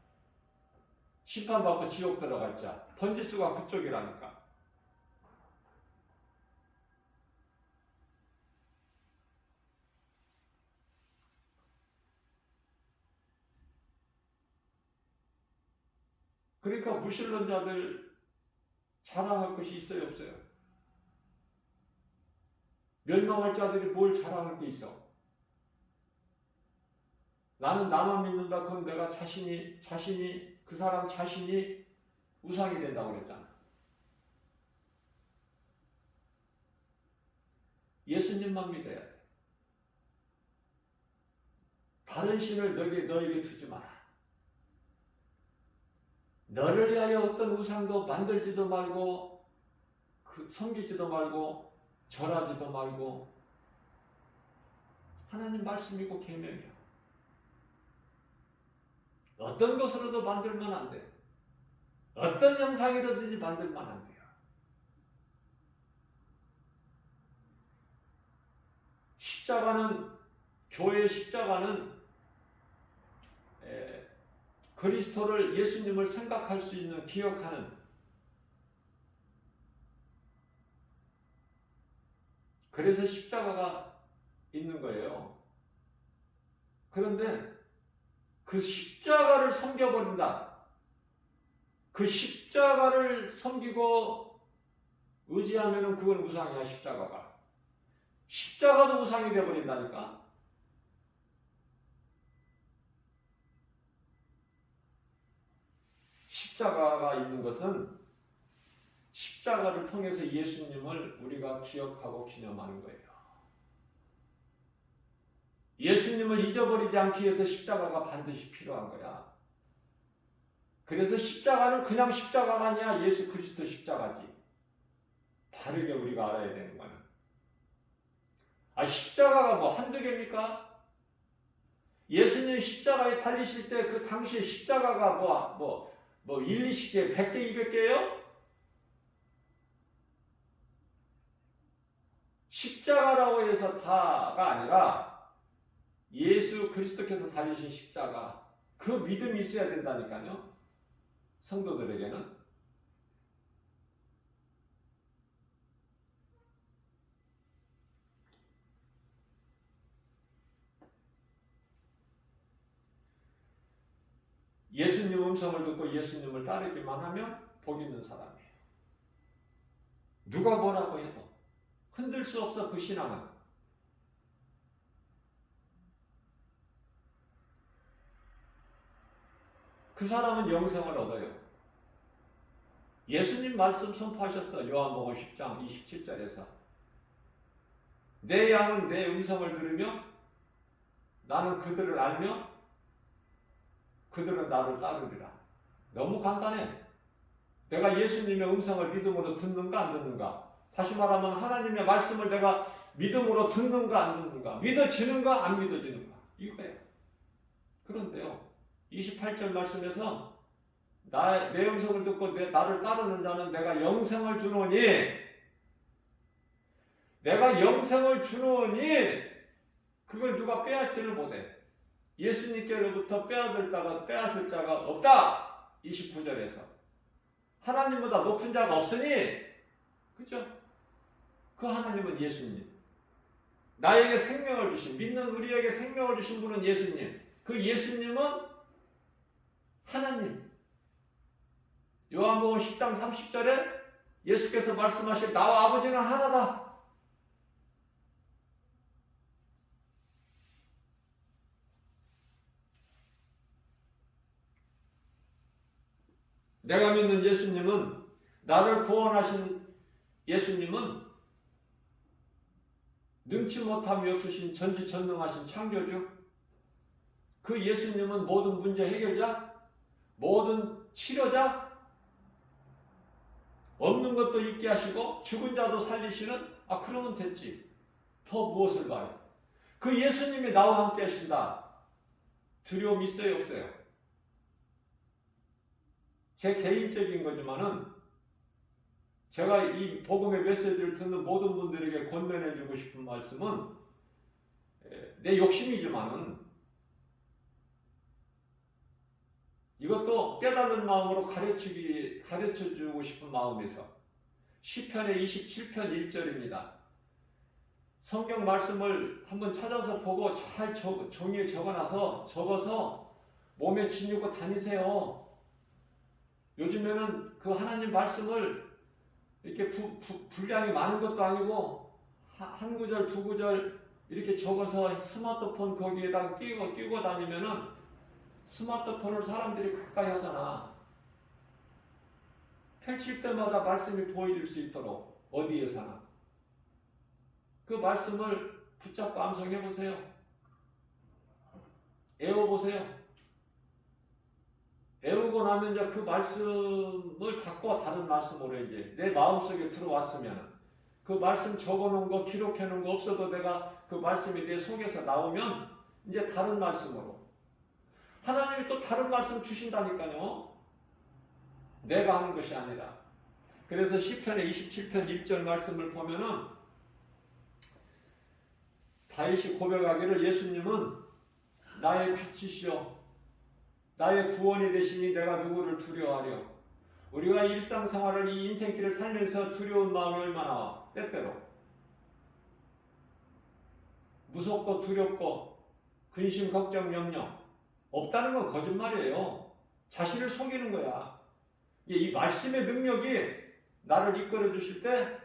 심판받고 지옥 들어갈 자. 번지수가 그쪽이라니까. 그러니까 무신론자들 자랑할 것이 있어요, 없어요? 멸망할 자들이 뭘 자랑할 게 있어? 나는 나만 믿는다. 그건 내가 자신이 그 사람 자신이 우상이 된다고 그랬잖아. 예수님만 믿어야 돼. 다른 신을 너에게 두지 마라. 너를 위하여 어떤 우상도 만들지도 말고 섬기지도 말고 절하지도 말고. 하나님 말씀이고 계명이야. 어떤 것으로도 만들면 안 돼. 어떤 형상이라든지 만들면 안 돼요. 교회의 십자가는 그리스도를, 예수님을 생각할 수 있는, 기억하는, 그래서 십자가가 있는 거예요. 그런데 그 십자가를 섬겨버린다. 그 십자가를 섬기고 의지하면은 그건 우상이야, 십자가가. 십자가도 우상이 되어버린다니까. 십자가가 있는 것은 십자가를 통해서 예수님을 우리가 기억하고 기념하는 거예요. 예수님을 잊어버리지 않기 위해서 십자가가 반드시 필요한 거야. 그래서 십자가는 그냥 십자가가 아니야. 예수 그리스도 십자가지. 바르게 우리가 알아야 되는 거는. 십자가가 뭐 한두 개입니까? 예수님 십자가에 달리실 때 그 당시에 십자가가 1, 20개, 100개, 200개예요? 십자가라고 해서 다가 아니라 예수 그리스도께서 달리신 십자가, 그 믿음이 있어야 된다니까요. 성도들에게는. 예수님 음성을 듣고 예수님을 따르기만 하면 복 있는 사람이에요. 누가 뭐라고 해도 흔들 수 없어. 그 신앙은. 그 사람은 영생을 얻어요. 예수님 말씀 선포하셨어. 요한복음 10장 27절에서 내 양은 내 음성을 들으며 나는 그들을 알며 그들은 나를 따르리라. 너무 간단해. 내가 예수님의 음성을 믿음으로 듣는가 안 듣는가. 다시 말하면 하나님의 말씀을 내가 믿음으로 듣는가 안 듣는가. 믿어지는가 안 믿어지는가. 이거예요. 그런데요. 28절 말씀에서 내 음성을 듣고 나를 따르는 자는 내가 영생을 주노니 그걸 누가 빼앗지를 못해. 예수님께로부터 빼앗을 자가 없다. 29절에서 하나님보다 높은 자가 없으니, 그죠? 그 하나님은 예수님. 나에게 생명을 주신, 믿는 우리에게 생명을 주신 분은 예수님. 그 예수님은 하나님. 요한복음 10장 30절에 예수께서 말씀하실 나와 아버지는 하나다. 내가 믿는 예수님은, 나를 구원하신 예수님은 능치 못함이 없으신 전지전능하신 창조주. 그 예수님은 모든 문제 해결자, 모든 치료자, 없는 것도 있게 하시고 죽은 자도 살리시는, 그러면 됐지. 더 무엇을 바래? 그 예수님이 나와 함께 하신다. 두려움 있어요, 없어요? 제 개인적인 거지만은 제가 이 복음의 메시지를 듣는 모든 분들에게 권면해주고 싶은 말씀은, 내 욕심이지만은 이것도 깨닫는 마음으로 가르쳐주고 싶은 마음에서 시편의 27편 1절입니다. 성경 말씀을 한번 찾아서 보고 잘 종이에 적어서 몸에 지니고 다니세요. 요즘에는 그 하나님 말씀을 이렇게 분량이 많은 것도 아니고 한 구절 두 구절 이렇게 적어서 스마트폰 거기에다가 끼고 다니면은 스마트폰을 사람들이 가까이 하잖아. 펼칠 때마다 말씀이 보여줄 수 있도록 어디에서나 그 말씀을 붙잡고 암송해 보세요. 애워보세요. 애우고 나면 이제 그 말씀을 바꿔 다른 말씀으로 이제 내 마음속에 들어왔으면 그 말씀 적어놓은 거 기록해 놓은 거 없어도 내가 그 말씀이 내 속에서 나오면 이제 다른 말씀으로 하나님이 또 다른 말씀 주신다니까요. 내가 하는 것이 아니라. 그래서 시편의 27편 1절 말씀을 보면은 다윗이 고백하기를 예수님은 나의 빛이시오 나의 구원이 되시니 내가 누구를 두려워하려. 우리가 일상생활을 이 인생길을 살면서 두려운 마음이 얼마나 때때로 무섭고 두렵고 근심 걱정 염려 없다는 건 거짓말이에요. 자신을 속이는 거야. 이 말씀의 능력이 나를 이끌어 주실 때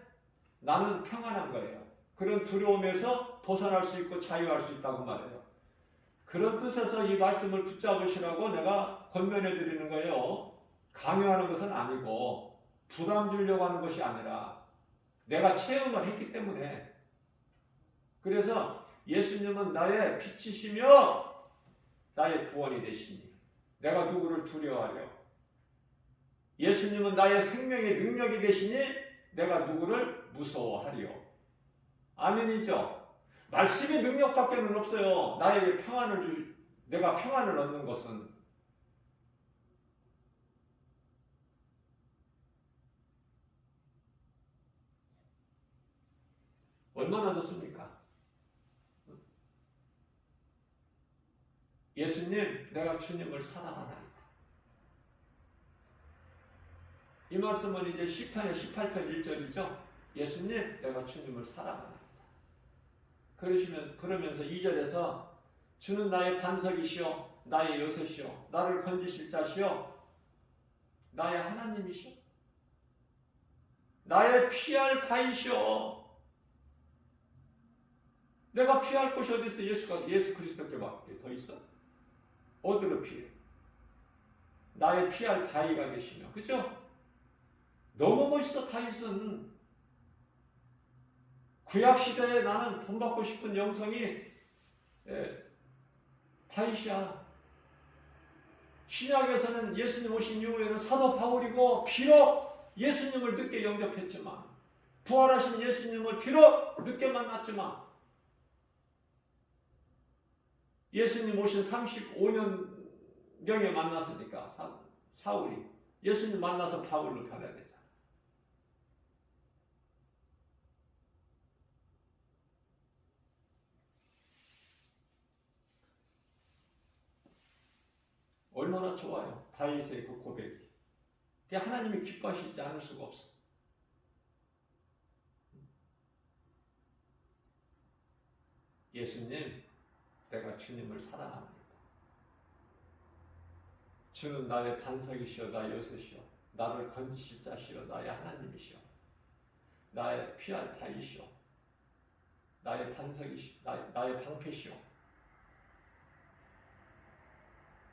나는 평안한 거예요. 그런 두려움에서 벗어날 수 있고 자유할 수 있다고 말해요. 그런 뜻에서 이 말씀을 붙잡으시라고 내가 권면해 드리는 거예요. 강요하는 것은 아니고 부담 주려고 하는 것이 아니라 내가 체험을 했기 때문에. 그래서 예수님은 나의 빛이시며 나의 구원이 되시니 내가 누구를 두려워하려. 예수님은 나의 생명의 능력이 되시니 내가 누구를 무서워하리요. 아멘이죠. 말씀의 능력밖에는 없어요. 나에게 내가 평안을 얻는 것은. 얼마나 좋습니까? 예수님, 내가 주님을 사랑하나이다. 이 말씀은 이제 시편의 18편 1절이죠. 예수님, 내가 주님을 사랑하나이다. 그러면서 2절에서 주는 나의 반석이시오 나의 여섯이요 나를 건지실 자시요 나의 하나님이시요 나의 피할 바이시요. 내가 피할 곳이 어디 있어? 예수 그리스도께밖에 더 있어? 어디로 피해? 나의 피할 바위가 계시며, 그죠? 너무 멋있어. 다윗은 구약 시대에 나는 본받고 싶은 영성이 다윗이야. 신약에서는 예수님 오신 이후에는 사도 바울이고, 비록 예수님을 늦게 영접했지만, 부활하신 예수님을 비록 늦게 만났지만, 예수님 오신 35년경에 만났으니까 사울이 예수님 만나서 바울로 변해야 되잖아. 얼마나 좋아요. 다윗의 그 고백이. 하나님이 기뻐하시지 않을 수가 없어. 예수님, 내가 주님을 사랑합니다. 주는 나의 반석이시여 나의 요새시여 나를 건지실 자시여 나의 하나님이시여 나의 피할 바위시여 나의 반석이시여 나의 방패시여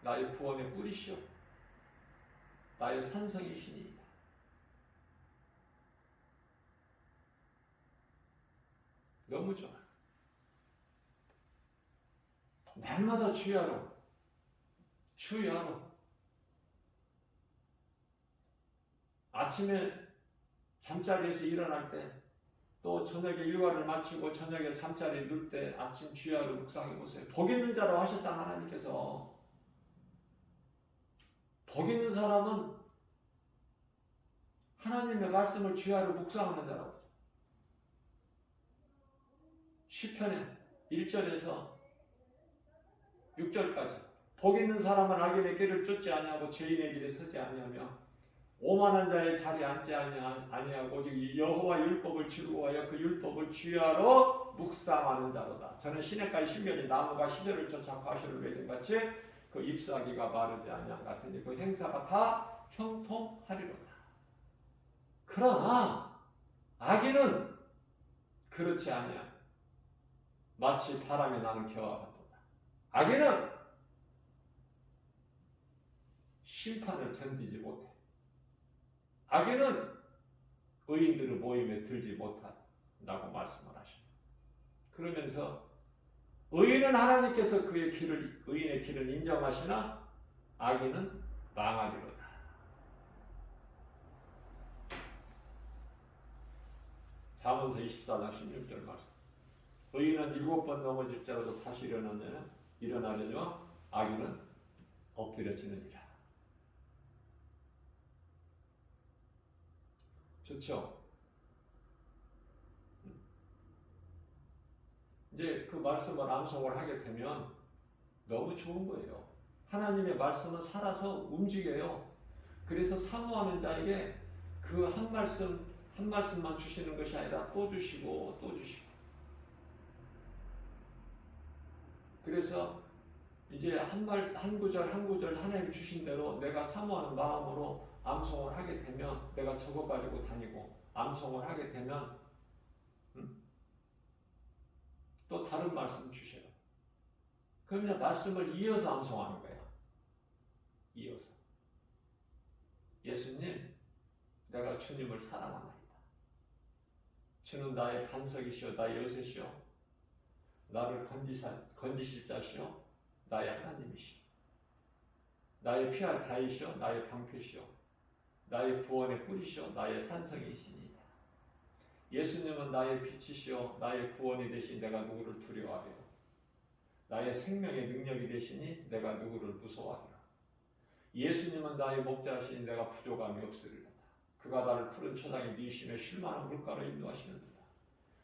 나의 구원의 뿌리시여 나의 산성이시니이다. 너무 좋아. 날마다 주야로 아침에 잠자리에서 일어날 때 또 저녁에 일과를 마치고 저녁에 잠자리에 누울 때 아침 주야로 묵상해 보세요. 복 있는 자라고 하셨잖아. 하나님께서. 복 있는 사람은 하나님의 말씀을 주야로 묵상하는 자라고. 시편에 1절에서 6절까지 복 있는 사람은 악인의 길을 쫓지 아니하고 죄인의 길에 서지 아니하며 오만한 자의 자리에 앉지 아니하고 오직 여호와 율법을 즐거워하여 그 율법을 주야로 묵상하는 자로다. 저는 시냇가의 신견이 나무가 시절을 쫓아 과실을 맺은 같이 그 잎사귀가 마르지 아니한 같으니 그 행사가 다 형통하리로다. 그러나 악인은 그렇지 아니야. 마치 바람이 나는 겨와 같도다. 악인은 심판을 견디지 못해. 악인은 의인들의 모임에 들지 못한다고 말씀을 하십니다. 그러면서 의인은 하나님께서 의인의 길을 인정하시나 악인은 망하리로다. 잠언서 24장 16절 말씀. 의인은 7번 넘어질지라도 다시 일어나려니와 악인은 엎드려지느니라. 좋죠? 이제 그 말씀을 암송을 하게 되면 너무 좋은 거예요. 하나님의 말씀은 살아서 움직여요. 그래서 사모하는 자에게 그 한 말씀만 주시는 것이 아니라 또 주시고 또 주시고. 그래서 이제 한 구절 하나님 주신 대로 내가 사모하는 마음으로 암송을 하게 되면 내가 적어 가지고 다니고 암송을 하게 되면 또 다른 말씀 주셔요. 그러면 말씀을 이어서 암송하는 거야. 이어서. 예수님, 내가 주님을 사랑합니다. 주는 나의 반석이시오, 나의 요새시오, 나를 건지실 자시오, 나의 하나님이시오. 나의 피할 바위시오, 나의 방패시오, 나의 구원의 뿌리시오, 나의 산성이시니이다. 예수님은 나의 빛이시오, 나의 구원이 되신 내가 누구를 두려워하리요. 나의 생명의 능력이 되시니 내가 누구를 무서워하리요. 예수님은 나의 목자시니 내가 부족함이 없으리로다. 그가 나를 푸른 초장에 누이시며 쉴만한 물가로 인도하시는도다.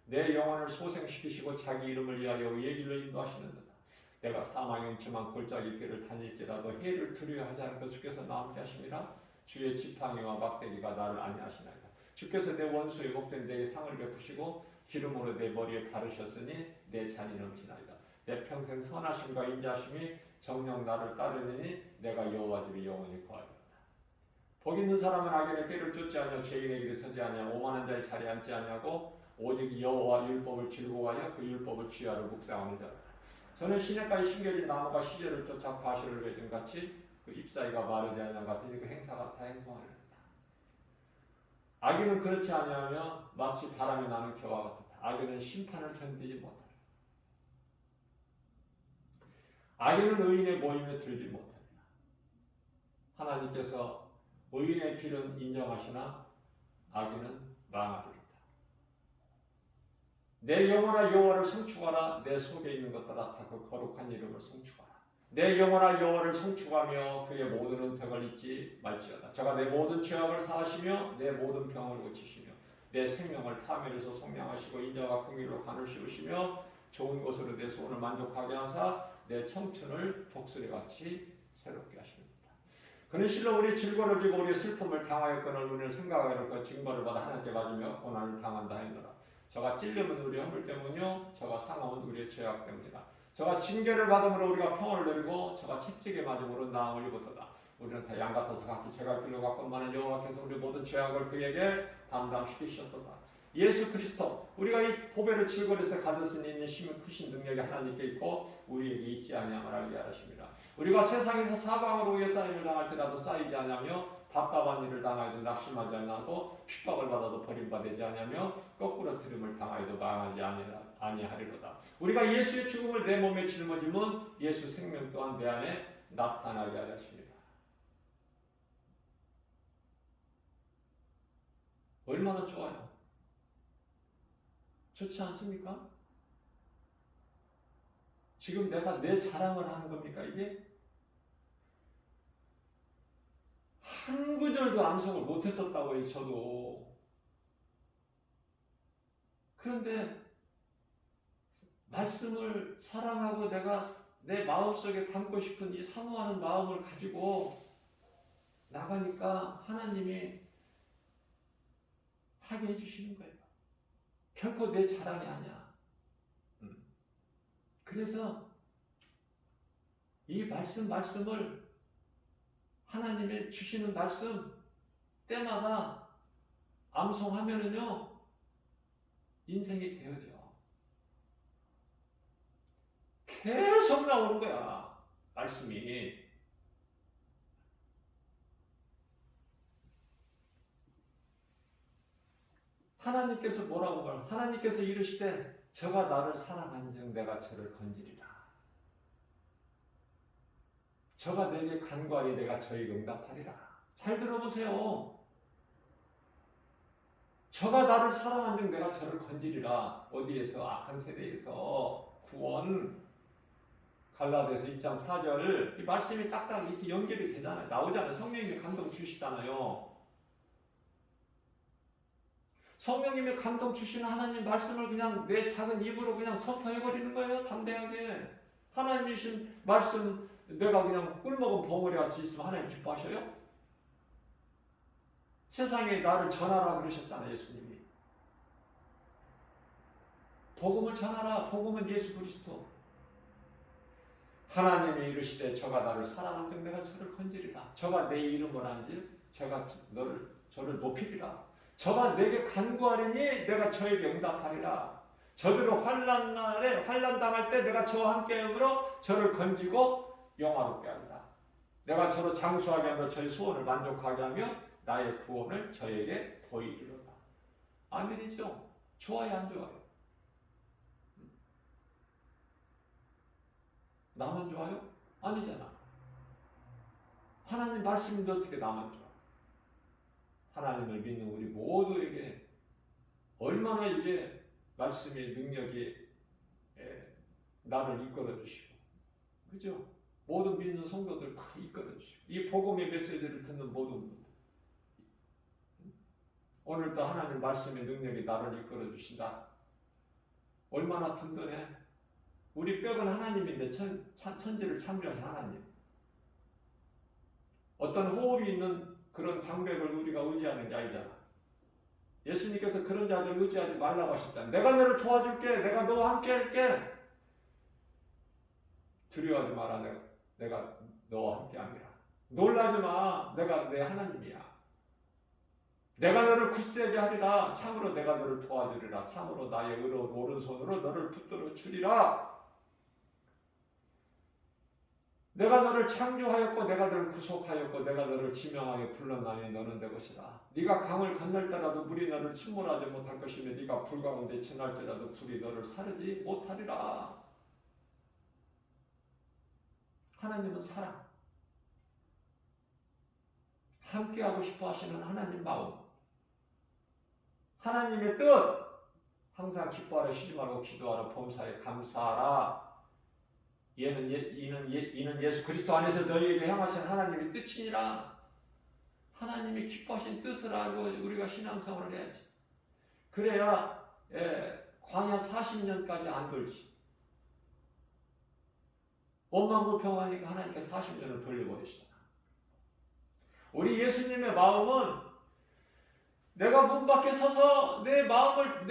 내 영혼을 소생시키시고 자기 이름을 위하여 의의 길로 인도하시는도다. 내가 사망의 음침한 골짜기 길을 다닐지라도 해를 두려워하지 않고 주께서 나와 함께 하심이라. 주의 지팡이와 막대기가 나를 안위하시나이다. 주께서 내 원수의 복된 내게 상을 베푸시고 기름으로 내 머리에 바르셨으니 내 잔이 넘치나이다. 내 평생 선하심과 인자하심이 정녕 나를 따르느니 내가 여호와 집에 영원히 거하리로다. 복 있는 사람은 악인의 꾀를 쫓지 아니하고 죄인의 길에 서지 아니하고 오만한 자의 자리에 앉지 아니하고 오직 여호와 율법을 즐거워하여 그 율법을 취하러 묵상하는 자라. 저는 시냇가에 심겨진 나무가 시절을 쫓아 과실을 맺은 같이 그 잎사귀가 마르지 않는 같으니 그 행사가 다 행동하리로다. 악인은 그렇지 아니하며 마치 바람이 나는 겨와 같다. 악인은 심판을 견디지 못하리라. 악인은 의인의 모임에 들지 못하리라. 하나님께서 의인의 길은 인정하시나 악인은 망하리로다. 내 영혼아 여호와를 성축하라. 내 속에 있는 것들아 다 그 거룩한 이름을 성축하라. 내 영혼아 여호와를 성축하며 그의 모든 은택을 잊지 말지어다. 저가 내 모든 죄악을 사하시며 내 모든 병을 고치시며 내 생명을 파멸해서 속량하시고 인자와 긍휼로 간을 씌우시며 좋은 것으로 내 소원을 만족하게 하사 내 청춘을 독수리같이 새롭게 하십니다. 그는 실로 우리 질고를 지고 우리의 슬픔을 당하였거늘 우리는 생각하여 그 징벌을 받아 하나님께 맞으며 고난을 당한다 했노라. 저가 찔림은 우리의 허물 때문이요 저가 상함은 우리의 죄악 때문이다. 저가 징계를 받음으로 우리가 평화를 누리고 저가 채찍에 맞음으로 나음을 입었도다. 우리는 다 양 같아서 각기 죄갈 길로 갔건만은 여호와께서 우리 모든 죄악을 그에게 담당시키셨도다. 예수 그리스도 우리가 이 보배를 질거리에서 가질 수 있는 힘이 크신 능력이 하나님께 있고 우리에게 있지 아니함을 알게 하십니다. 우리가 세상에서 사방으로 의에 쌓임을 당할지라도 쌓이지 아니하며 답답한 일을 당하여도 낙심하지 아니하고 핍박을 받아도 버림받지 아니하며 거꾸로 들음을 당하여도 망하지 아니하리로다. 우리가 예수의 죽음을 내 몸에 짊어지면 예수 생명 또한 내 안에 나타나게 하십니다. 얼마나 좋아요. 좋지 않습니까? 지금 내가 내 자랑을 하는 겁니까 이게? 한 구절도 암송을 못했었다고요 저도. 그런데 말씀을 사랑하고 내가 내 마음속에 담고 싶은 이 사모하는 마음을 가지고 나가니까 하나님이 하게 해주시는 거예요. 결코 내 자랑이 아니야. 그래서 이 말씀을 하나님의 주시는 말씀 때마다 암송하면은요 인생이 되어져. 계속 나오는 거야 말씀이. 하나님께서 뭐라고 말해요? 하나님께서 이르시되 저가 나를 사랑한즉 내가 저를 건지리라. 저가 내게 간구하리 내가 저에게 응답하리라. 잘 들어보세요. 저가 나를 사랑한즉 내가 저를 건지리라. 어디에서? 악한 세대에서 구원. 갈라디아서 2장 4절 이 말씀이 딱딱 이렇게 연결이 되잖아요. 나오잖아요. 성령님이 감동 주시잖아요. 성령님이 감동 주시는 하나님 말씀을 그냥 내 작은 입으로 그냥 선포해버리는 거예요. 담대하게. 하나님 주신 말씀 내가 그냥 꿀먹은 봉우리같이 있으면 하나님 기뻐하셔요? 세상에 나를 전하라 그러셨잖아요. 예수님이. 복음을 전하라. 복음은 예수 그리스도. 하나님이 이르시되 저가 나를 사랑한즉 내가 저를 건지리라. 저가 내 이름을 안즉 저가 저를 높이리라. 저가 내게 간구하리니 내가 저에게 응답하리라. 저들을 환난 날에 환난 당할 때 내가 저와 함께 함으로 저를 건지고 영화롭게 하리라. 내가 저로 장수하게 하며 저의 소원을 만족하게 하며 나의 구원을 저에게 보이리로다. 아멘이죠? 좋아요 안 좋아요? 나만 좋아요? 아니잖아. 하나님 말씀인데 어떻게 나만 좋아? 하나님을 믿는 우리 모두에게 얼마나 이게 말씀의 능력이 나를 이끌어 주시고, 그죠? 모든 믿는 성도들 다 이끌어 주시고, 이 복음의 메시지를 듣는 모든 분들, 오늘도 하나님 말씀의 능력이 나를 이끌어 주신다. 얼마나 든든해. 우리 뼈는 하나님인데 천지를 창조하신 하나님. 어떤 호흡이 있는 그런 방백을 우리가 의지하는 게 아니잖아. 예수님께서 그런 자들 의지하지 말라고 하셨잖아. 내가 너를 도와줄게. 내가 너와 함께 할게. 두려워하지 마라. 내가 너와 함께함이라. 놀라지 마. 내가 내 하나님이야. 내가 너를 굳세게 하리라. 참으로 내가 너를 도와주리라. 참으로 나의 의로운 오른손으로 너를 붙들어 주리라. 내가 너를 창조하였고 내가 너를 구속하였고 내가 너를 지명하여 불렀나니 너는 내 것이라. 네가 강을 건널 때라도 물이 너를 침몰하지 못할 것이며 네가 불 가운데 지날지라도 불이 너를 사르지 못하리라. 하나님은 사랑, 함께하고 싶어 하시는 하나님 마음, 하나님의 뜻, 항상 기뻐하라, 쉬지 말고 기도하라, 범사에 감사하라. 이는 예수 그리스도 안에서 너희에게 향하신 하나님의 뜻이니라. 하나님이 기뻐하신 뜻을 알고 우리가 신앙생활을 해야지. 그래야 광야 40년까지 안 돌지. 원망불평하니까 하나님께 40년을 돌려버리시잖아. 우리 예수님의 마음은 내가 문 밖에 서서 내 마음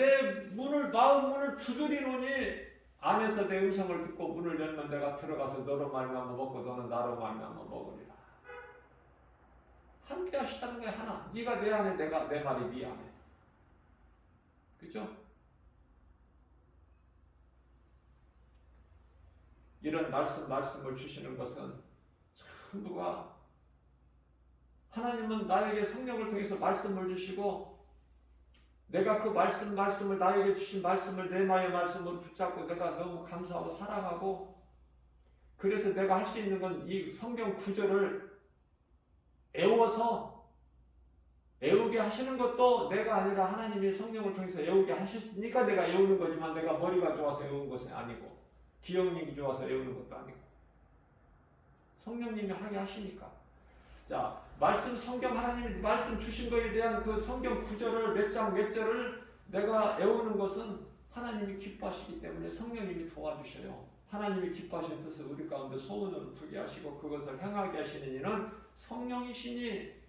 문을 두드리노니 안에서 내 음성을 듣고 문을 열면 내가 들어가서 너로 말미암아 먹고 너는 나로 말미암아 먹으리라. 함께 하시다는 게 하나. 네가 내 안에 내가 내 말이 네 안에. 그죠? 이런 말씀을 주시는 것은 전부가 하나님은 나에게 성령을 통해서 말씀을 주시고 내가 그 말씀을 나에게 주신 말씀을 내 마음의 말씀을 붙잡고 내가 너무 감사하고 사랑하고 그래서 내가 할 수 있는 건 이 성경 구절을 애우게 하시는 것도 내가 아니라 하나님이 성령을 통해서 애우게 하시니까 내가 애우는 거지만 내가 머리가 좋아서 애우는 것은 아니고 기억력이 좋아서 애우는 것도 아니고 성령님이 하게 하시니까. 자, 성경 하나님이 말씀 주신 것에 대한 그 성경 구절을 몇 장 몇 절을 내가 애우는 것은 하나님이 기뻐하시기 때문에 성령님이 도와주셔요. 하나님이 기뻐하시는 뜻을 우리 가운데 소원으로 두게 하시고 그것을 행하게 하시는 이는 성령이시니.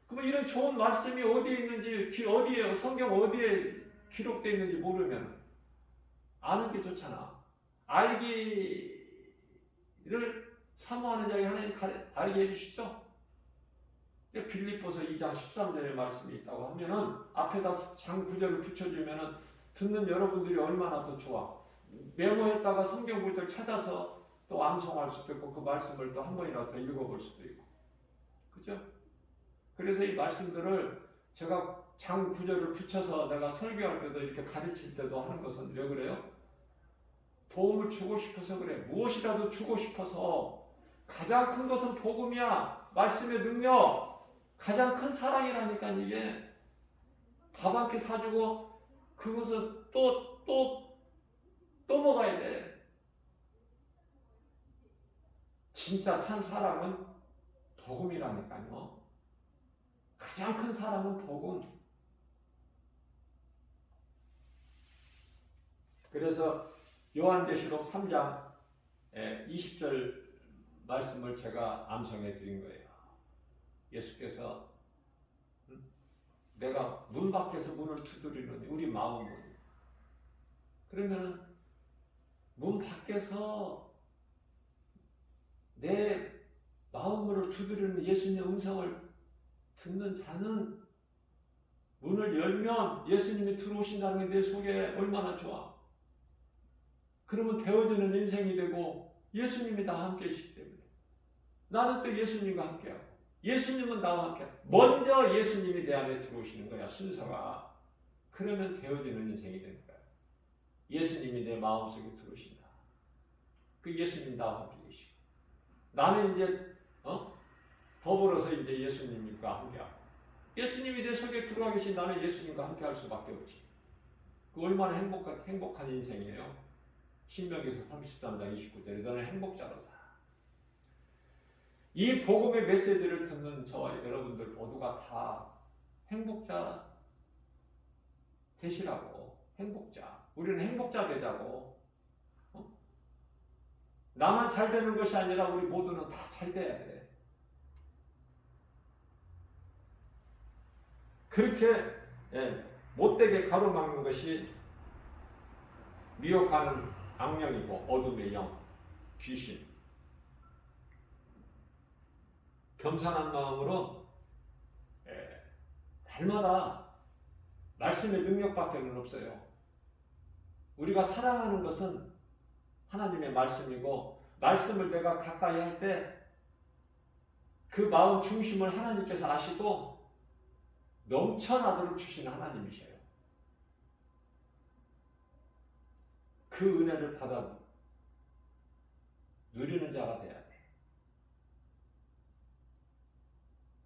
그러면 이런 좋은 말씀이 어디에 있는지 어디에 성경 어디에 기록되어 있는지 모르면 아는 게 좋잖아. 알기를 사모하는 자에게 하나님 알게 해주시죠. 빌립보서 2장 13절의 말씀이 있다고 하면은 앞에다 장 구절을 붙여주면은 듣는 여러분들이 얼마나 더 좋아. 메모했다가 성경 구절 찾아서 또 암송할 수도 있고 그 말씀을 또 한 번이라도 더 읽어볼 수도 있고. 그죠? 그래서 이 말씀들을 제가 장 구절을 붙여서 내가 설교할 때도 이렇게 가르칠 때도 하는 것은 왜 그래요? 도움을 주고 싶어서 그래. 무엇이라도 주고 싶어서. 가장 큰 것은 복음이야. 말씀의 능력. 가장 큰 사랑이라니까 이게. 밥 한 끼 사주고 그것을 또 먹어야 돼. 진짜 참 사랑은 복음이라니까요. 가장 큰 사랑은 복음. 그래서 요한계시록 3장 20절 말씀을 제가 암송해 드린 거예요. 예수께서 내가 문 밖에서 문을 두드리는 우리 마음 문. 그러면은 문 밖에서 내 마음 문을 두드리는 예수님의 음성을 듣는 자는 문을 열면 예수님이 들어오신다는 게 내 속에 얼마나 좋아. 그러면 되어지는 인생이 되고 예수님이 나와 함께 계시기 때문에 나는 또 예수님과 함께하고 예수님은 나와 함께. 먼저 예수님이 내 안에 들어오시는 거야. 순서가. 그러면 되어지는 인생이 되는 거야. 예수님이 내 마음속에 들어오신다. 그 예수님 나와 함께 계시고 나는 이제 더불어서 이제 예수님과 함께하고 예수님이 내 속에 들어와 계신 나는 예수님과 함께할 수밖에 없지. 그 얼마나 행복한 인생이에요. 신명기서 33장 29절에 너는 행복자로다. 이 복음의 메시지를 듣는 저와 여러분들 모두가 다 행복자 되시라고. 행복자. 우리는 행복자 되자고. 나만 잘 되는 것이 아니라 우리 모두는 다 잘 돼야 돼. 그렇게 못되게 가로막는 것이 미혹하는 악령이고 어둠의 영. 귀신. 겸손한 마음으로 날마다 말씀의 능력밖에 없어요. 우리가 사랑하는 것은 하나님의 말씀이고, 말씀을 내가 가까이 할 때 그 마음 중심을 하나님께서 아시고 넘쳐나도록 주시는 하나님이셔요. 그 은혜를 받아 누리는 자가 돼야 돼.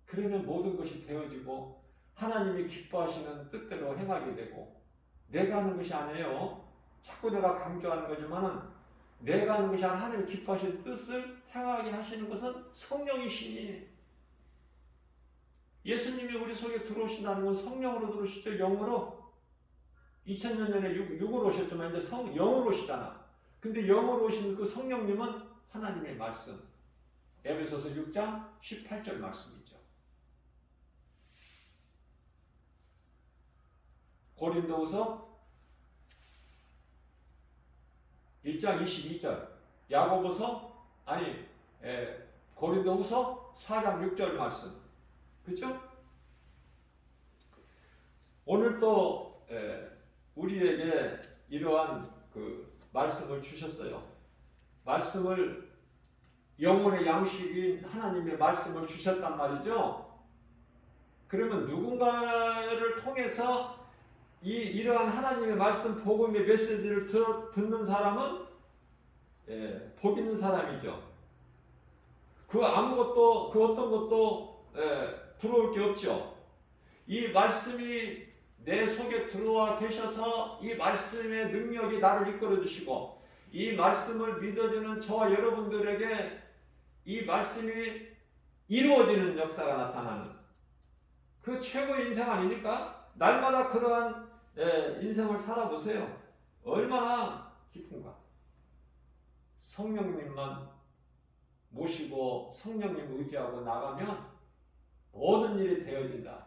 그러면 모든 것이 되어지고 하나님이 기뻐하시는 뜻대로 행하게 되고, 내가 하는 것이 아니에요. 자꾸 내가 강조하는 거지만은, 내가 하는 것이 아니라 하나님이 기뻐하시는 뜻을 행하게 하시는 것은 성령이시니, 예수님이 우리 속에 들어오신다는 건 성령으로 들어오시죠. 영으로. 2000년 전에 육으로 오셨지만 이제 영으로 오시잖아. 근데 영으로 오신 그 성령님은 하나님의 말씀. 에베소서 6장 18절 말씀이죠. 고린도후서 1장 22절, 야고보서 고린도후서 4장 6절 말씀, 그죠? 오늘 또 우리에게 이러한 그 말씀을 주셨어요. 말씀을, 영혼의 양식인 하나님의 말씀을 주셨단 말이죠. 그러면 누군가를 통해서 이러한 하나님의 말씀, 복음의 메시지를 듣는 사람은 복 있는 사람이죠. 그 어떤 것도 들어올 게 없죠. 이 말씀이 내 속에 들어와 계셔서 이 말씀의 능력이 나를 이끌어 주시고, 이 말씀을 믿어주는 저와 여러분들에게 이 말씀이 이루어지는 역사가 나타나는 그 최고의 인생 아닙니까? 날마다 그러한 인생을 살아보세요. 얼마나 기쁜가. 성령님만 모시고 성령님 의지하고 나가면 모든 일이 되어진다.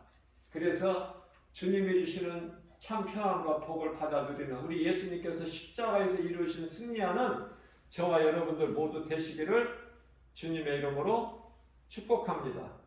그래서 주님이 주시는 참 평안과 복을 받아 누리는 우리 예수님께서 십자가에서 이루신 승리하는 저와 여러분들 모두 되시기를 주님의 이름으로 축복합니다.